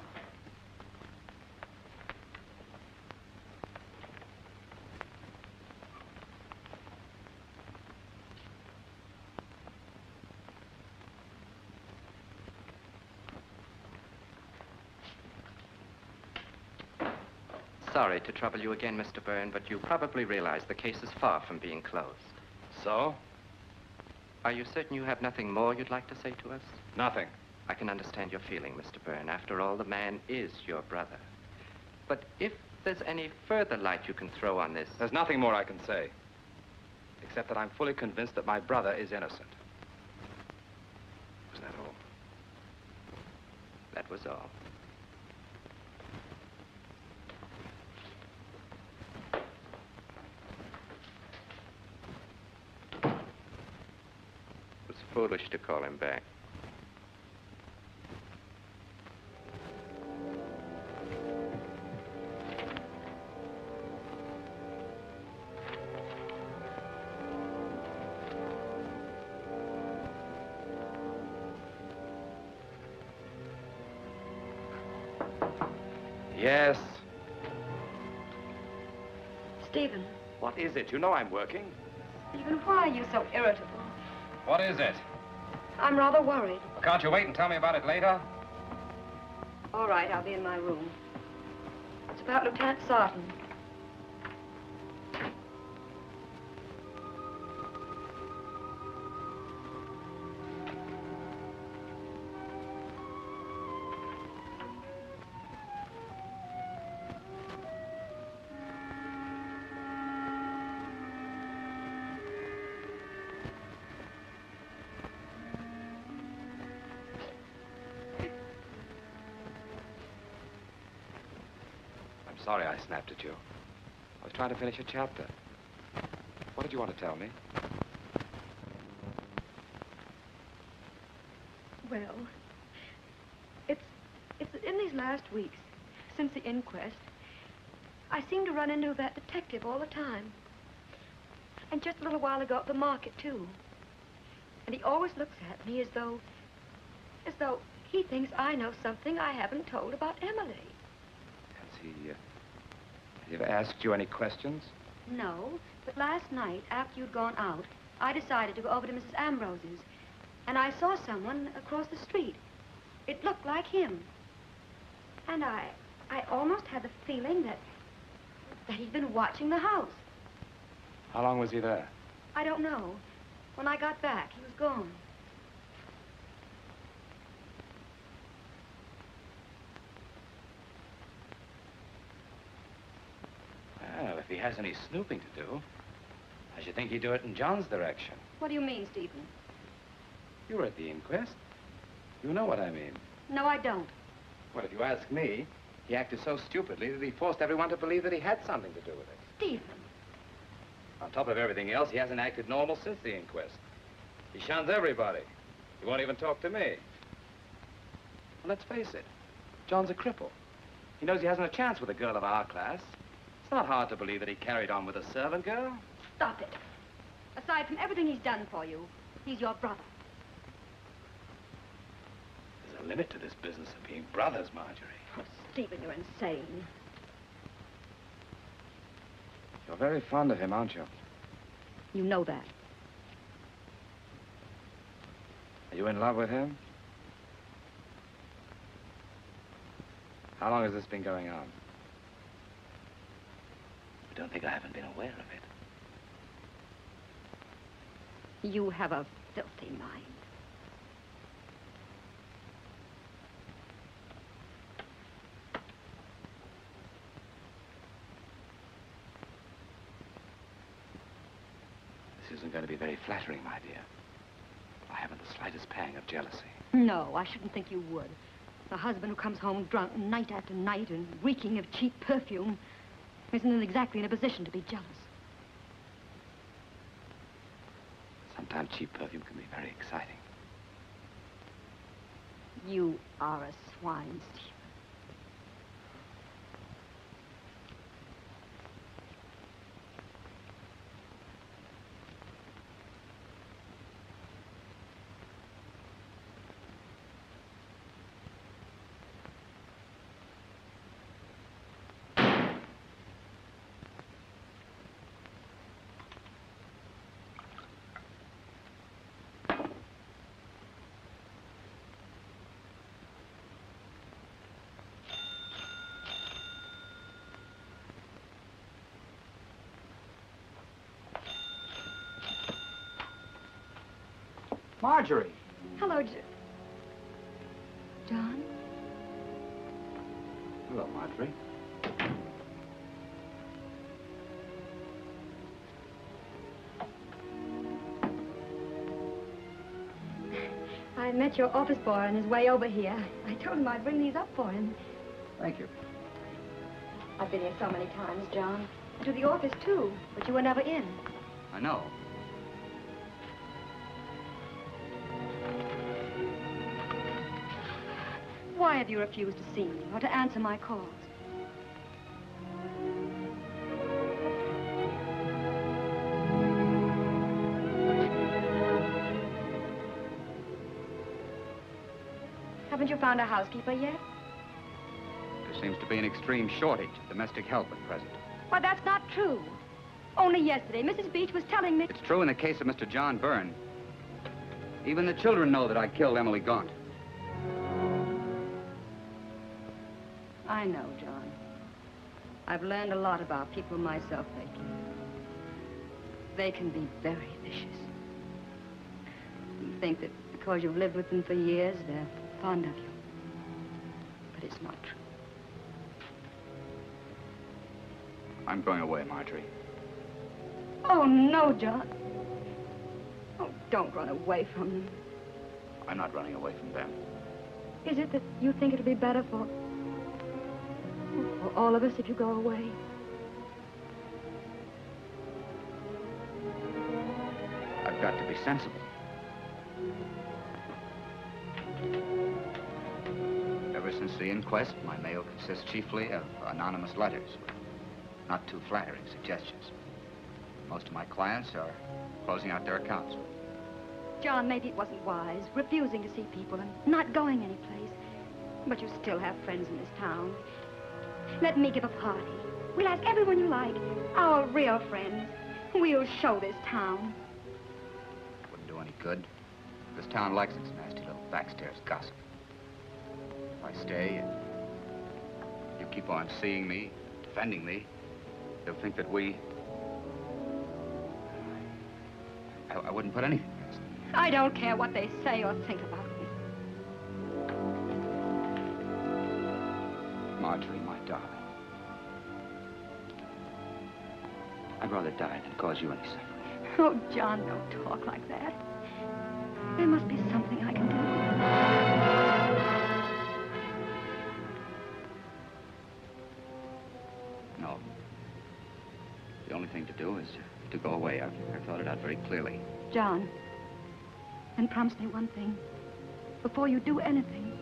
Sorry to trouble you again, Mr. Byrne, but you probably realize the case is far from being closed. So? Are you certain you have nothing more you'd like to say to us? Nothing. I can understand your feeling, Mr. Byrne. After all, the man is your brother. But if there's any further light you can throw on this... There's nothing more I can say, except that I'm fully convinced that my brother is innocent. Was that all? That was all. It was foolish to call him back. Yes. Stephen, What is it? You know I'm working. Stephen, why are you so irritable? What is it? I'm rather worried. Well, can't you wait and tell me about it later? All right, I'll be in my room. It's about Lieutenant Sarton. Sorry I snapped at you. I was trying to finish a chapter. What did you want to tell me? Well, it's in these last weeks, since the inquest, I seem to run into that detective all the time. And just a little while ago at the market, too. And he always looks at me as though he thinks I know something I haven't told about Emily. Has he ever asked you any questions? No, but last night, after you'd gone out, I decided to go over to Mrs. Ambrose's. And I saw someone across the street. It looked like him. And I almost had the feeling that he'd been watching the house. How long was he there? I don't know. When I got back, he was gone. Well, if he has any snooping to do, I should think he'd do it in John's direction. What do you mean, Stephen? You were at the inquest. You know what I mean. No, I don't. Well, if you ask me, he acted so stupidly that he forced everyone to believe that he had something to do with it. Stephen. On top of everything else, he hasn't acted normal since the inquest. He shuns everybody. He won't even talk to me. Well, let's face it. John's a cripple. He knows he hasn't a chance with a girl of our class. It's not hard to believe that he carried on with a servant girl. Stop it. Aside from everything he's done for you, he's your brother. There's a limit to this business of being brothers, Marjorie. Oh, Stephen, you're insane. You're very fond of him, aren't you? You know that. Are you in love with him? How long has this been going on? I don't think I haven't been aware of it. You have a filthy mind. This isn't going to be very flattering, my dear. I haven't the slightest pang of jealousy. No, I shouldn't think you would. A husband who comes home drunk night after night and reeking of cheap perfume isn't exactly in a position to be jealous. Sometimes cheap perfume can be very exciting. You are a swine, Stephen. Marjorie! Hello, John? Hello, Marjorie. I met your office boy on his way over here. I told him I'd bring these up for him. Thank you. I've been here so many times, John. To the office, too, but you were never in. I know. Why have you refused to see me or to answer my calls? Haven't you found a housekeeper yet? There seems to be an extreme shortage of domestic help at present. Why, that's not true. Only yesterday, Mrs. Beach was telling me... It's true in the case of Mr. John Byrne. Even the children know that I killed Emily Gaunt. I know, John. I've learned a lot about people myself lately. They can be very vicious. You think that because you've lived with them for years, they're fond of you. But it's not true. I'm going away, Marjorie. Oh, no, John. Oh, don't run away from them. I'm not running away from them. Is it that you think it'll be better for all of us if you go away? I've got to be sensible. Ever since the inquest, my mail consists chiefly of anonymous letters with not too flattering suggestions. Most of my clients are closing out their accounts. John, maybe it wasn't wise, refusing to see people and not going anyplace. But you still have friends in this town. Let me give a party. We'll ask everyone you like, our real friends. We'll show this town. Wouldn't do any good. This town likes its nasty little backstairs gossip. If I stay and you keep on seeing me, defending me, they'll think that I wouldn't put anything past them. I don't care what they say or think about me. Marjorie, my darling. I'd rather die than cause you any suffering. Oh, John, don't talk like that. There must be something I can do. No. The only thing to do is to go away. I've thought it out very clearly. John, then promise me one thing. Before you do anything,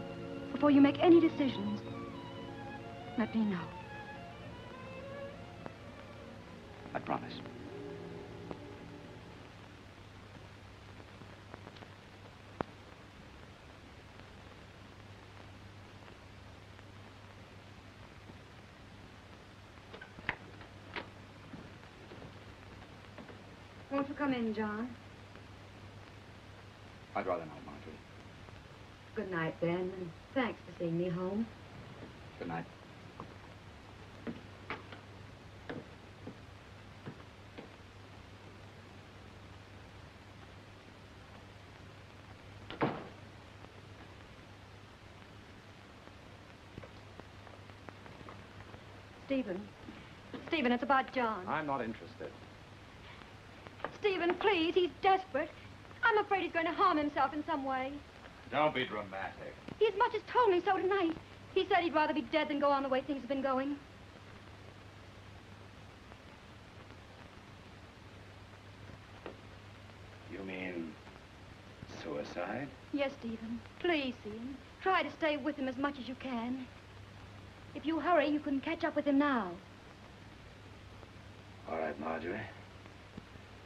before you make any decisions, let me know. I promise. Won't you come in, John? I'd rather not, Marjorie. Good night, then, and thanks for seeing me home. Good night. Stephen, it's about John. I'm not interested. Stephen, please, he's desperate. I'm afraid he's going to harm himself in some way. Don't be dramatic. He as much as told me so tonight. He said he'd rather be dead than go on the way things have been going. You mean suicide? Yes, Stephen. Please see him. Try to stay with him as much as you can. If you hurry, you can catch up with him now. All right, Marjorie.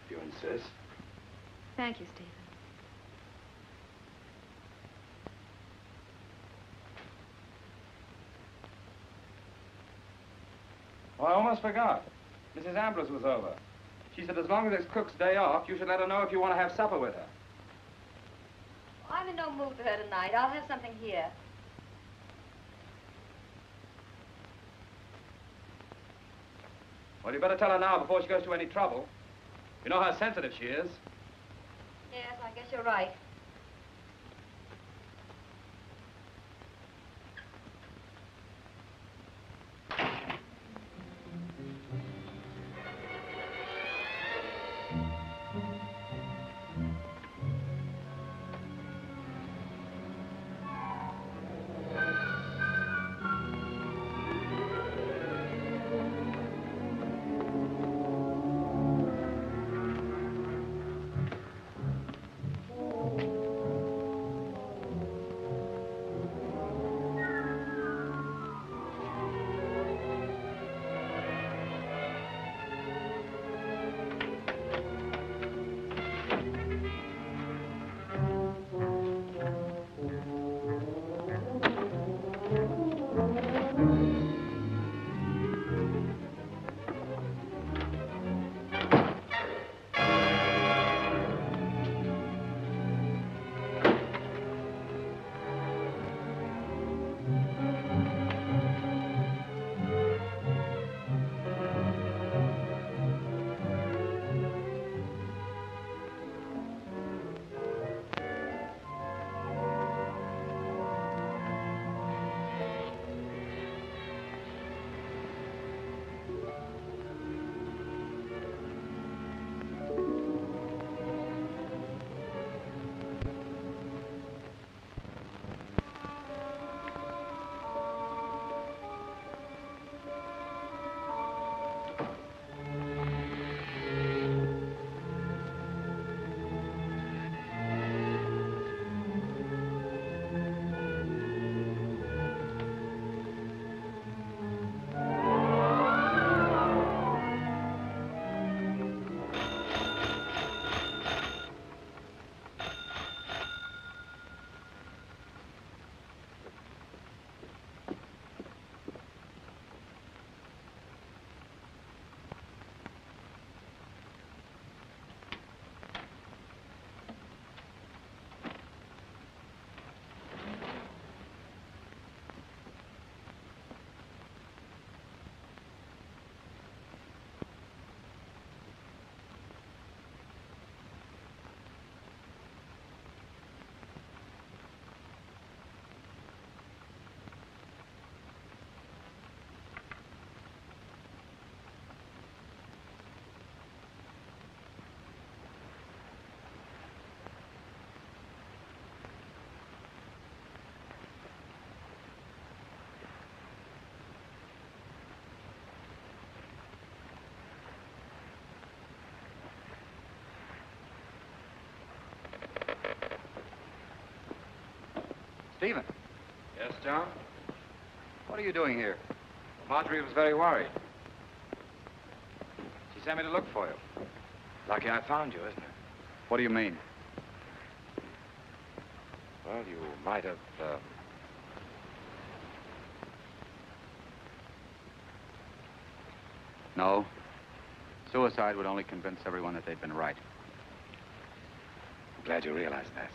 If you insist. Thank you, Stephen. Oh, I almost forgot. Mrs. Ambrose was over. She said as long as it's Cook's day off, you should let her know if you want to have supper with her. I'm in no mood for her tonight. I'll have something here. Well, you better tell her now before she goes to any trouble. You know how sensitive she is. Yes, I guess you're right. Stephen. Yes, John? What are you doing here? Marjorie was very worried. She sent me to look for you. Lucky I found you, isn't it? What do you mean? Well, you might have, No. Suicide would only convince everyone that they'd been right. I'm glad you realized that.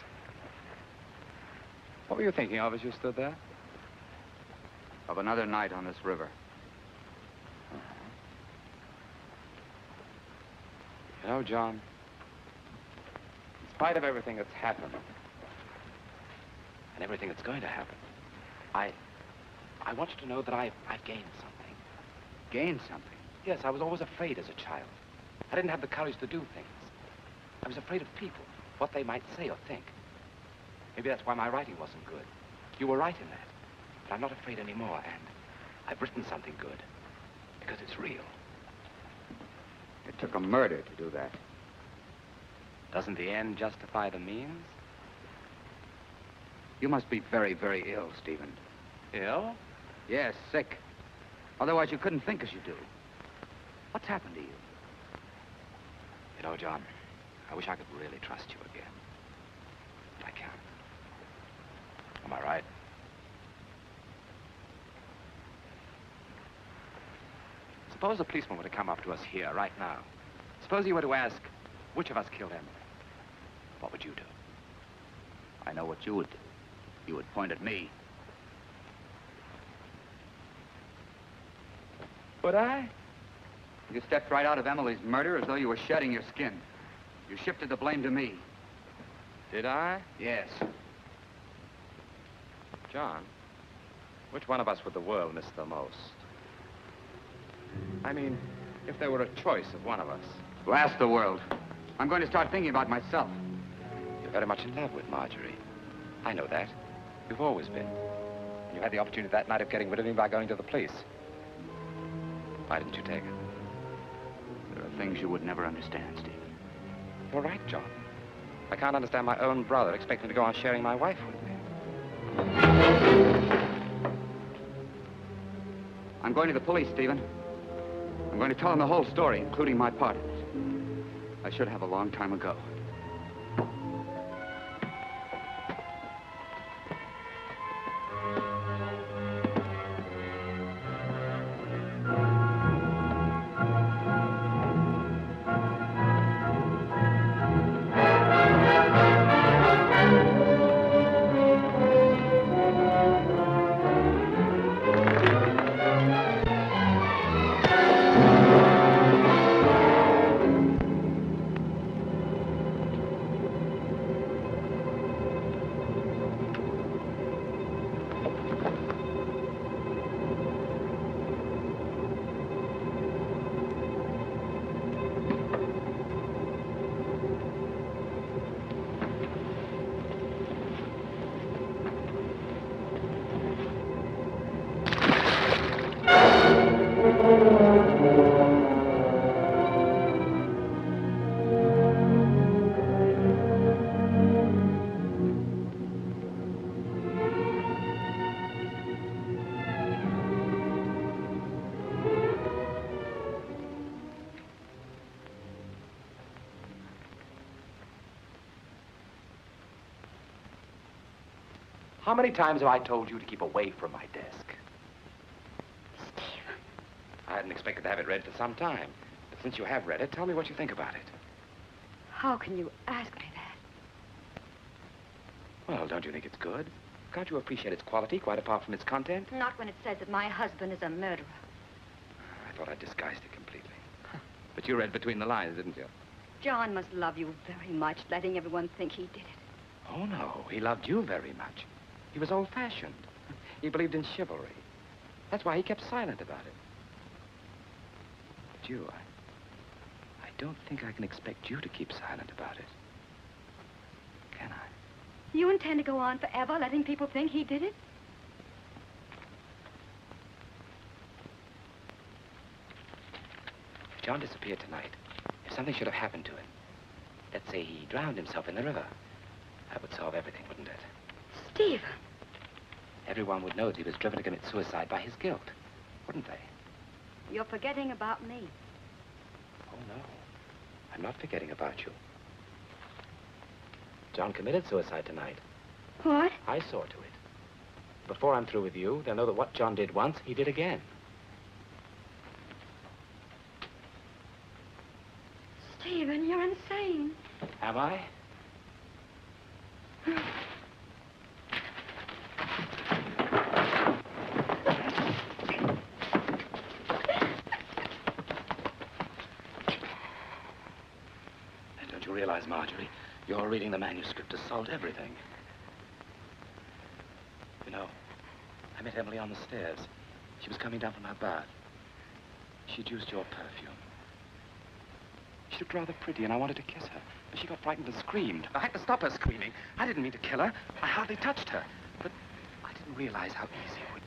What were you thinking of as you stood there? Of another night on this river. You know, John, in spite of everything that's happened, and everything that's going to happen, I want you to know that I've gained something. Gained something? Yes, I was always afraid as a child. I didn't have the courage to do things. I was afraid of people, what they might say or think. Maybe that's why my writing wasn't good. You were right in that. But I'm not afraid anymore, and I've written something good. Because it's real. It took a murder to do that. Doesn't the end justify the means? You must be very, very ill, Stephen. Ill? Yes, sick. Otherwise, you couldn't think as you do. What's happened to you? You know, John, I wish I could really trust you again. But I can't. Am I right? Suppose a policeman were to come up to us here, right now. Suppose he were to ask, which of us killed Emily? What would you do? I know what you would do. You would point at me. Would I? You stepped right out of Emily's murder as though you were shedding your skin. You shifted the blame to me. Did I? Yes. John, which one of us would the world miss the most? I mean, if there were a choice of one of us. Well, ask the world. I'm going to start thinking about myself. You're very much in love with Marjorie. I know that. You've always been. And you had the opportunity that night of getting rid of me by going to the police. Why didn't you take it? There are things you would never understand, Stephen. You're right, John. I can't understand my own brother expecting to go on sharing my wife with me. I'm going to the police, Stephen. I'm going to tell them the whole story, including my part in it. I should have a long time ago. How many times have I told you to keep away from my desk? Stephen. I hadn't expected to have it read for some time. But since you have read it, tell me what you think about it. How can you ask me that? Well, don't you think it's good? Can't you appreciate its quality, quite apart from its content? Not when it says that my husband is a murderer. I thought I disguised it completely. But you read between the lines, didn't you? John must love you very much, letting everyone think he did it. Oh, no. He loved you very much. He was old-fashioned. He believed in chivalry. That's why he kept silent about it. But you, I don't think I can expect you to keep silent about it. Can I? You intend to go on forever letting people think he did it? If John disappeared tonight, if something should have happened to him, let's say he drowned himself in the river, that would solve everything, wouldn't it? Stephen. Everyone would know that he was driven to commit suicide by his guilt, wouldn't they? You're forgetting about me. Oh, no. I'm not forgetting about you. John committed suicide tonight. What? I saw to it. Before I'm through with you, they'll know that what John did once, he did again. Stephen, you're insane. Am I? Don't you realize, Marjorie, you're reading the manuscript to solve everything. You know, I met Emily on the stairs. She was coming down from her bath. She'd used your perfume. She looked rather pretty, and I wanted to kiss her. But she got frightened and screamed. I had to stop her screaming. I didn't mean to kill her. I hardly touched her. But I didn't realize how easy it would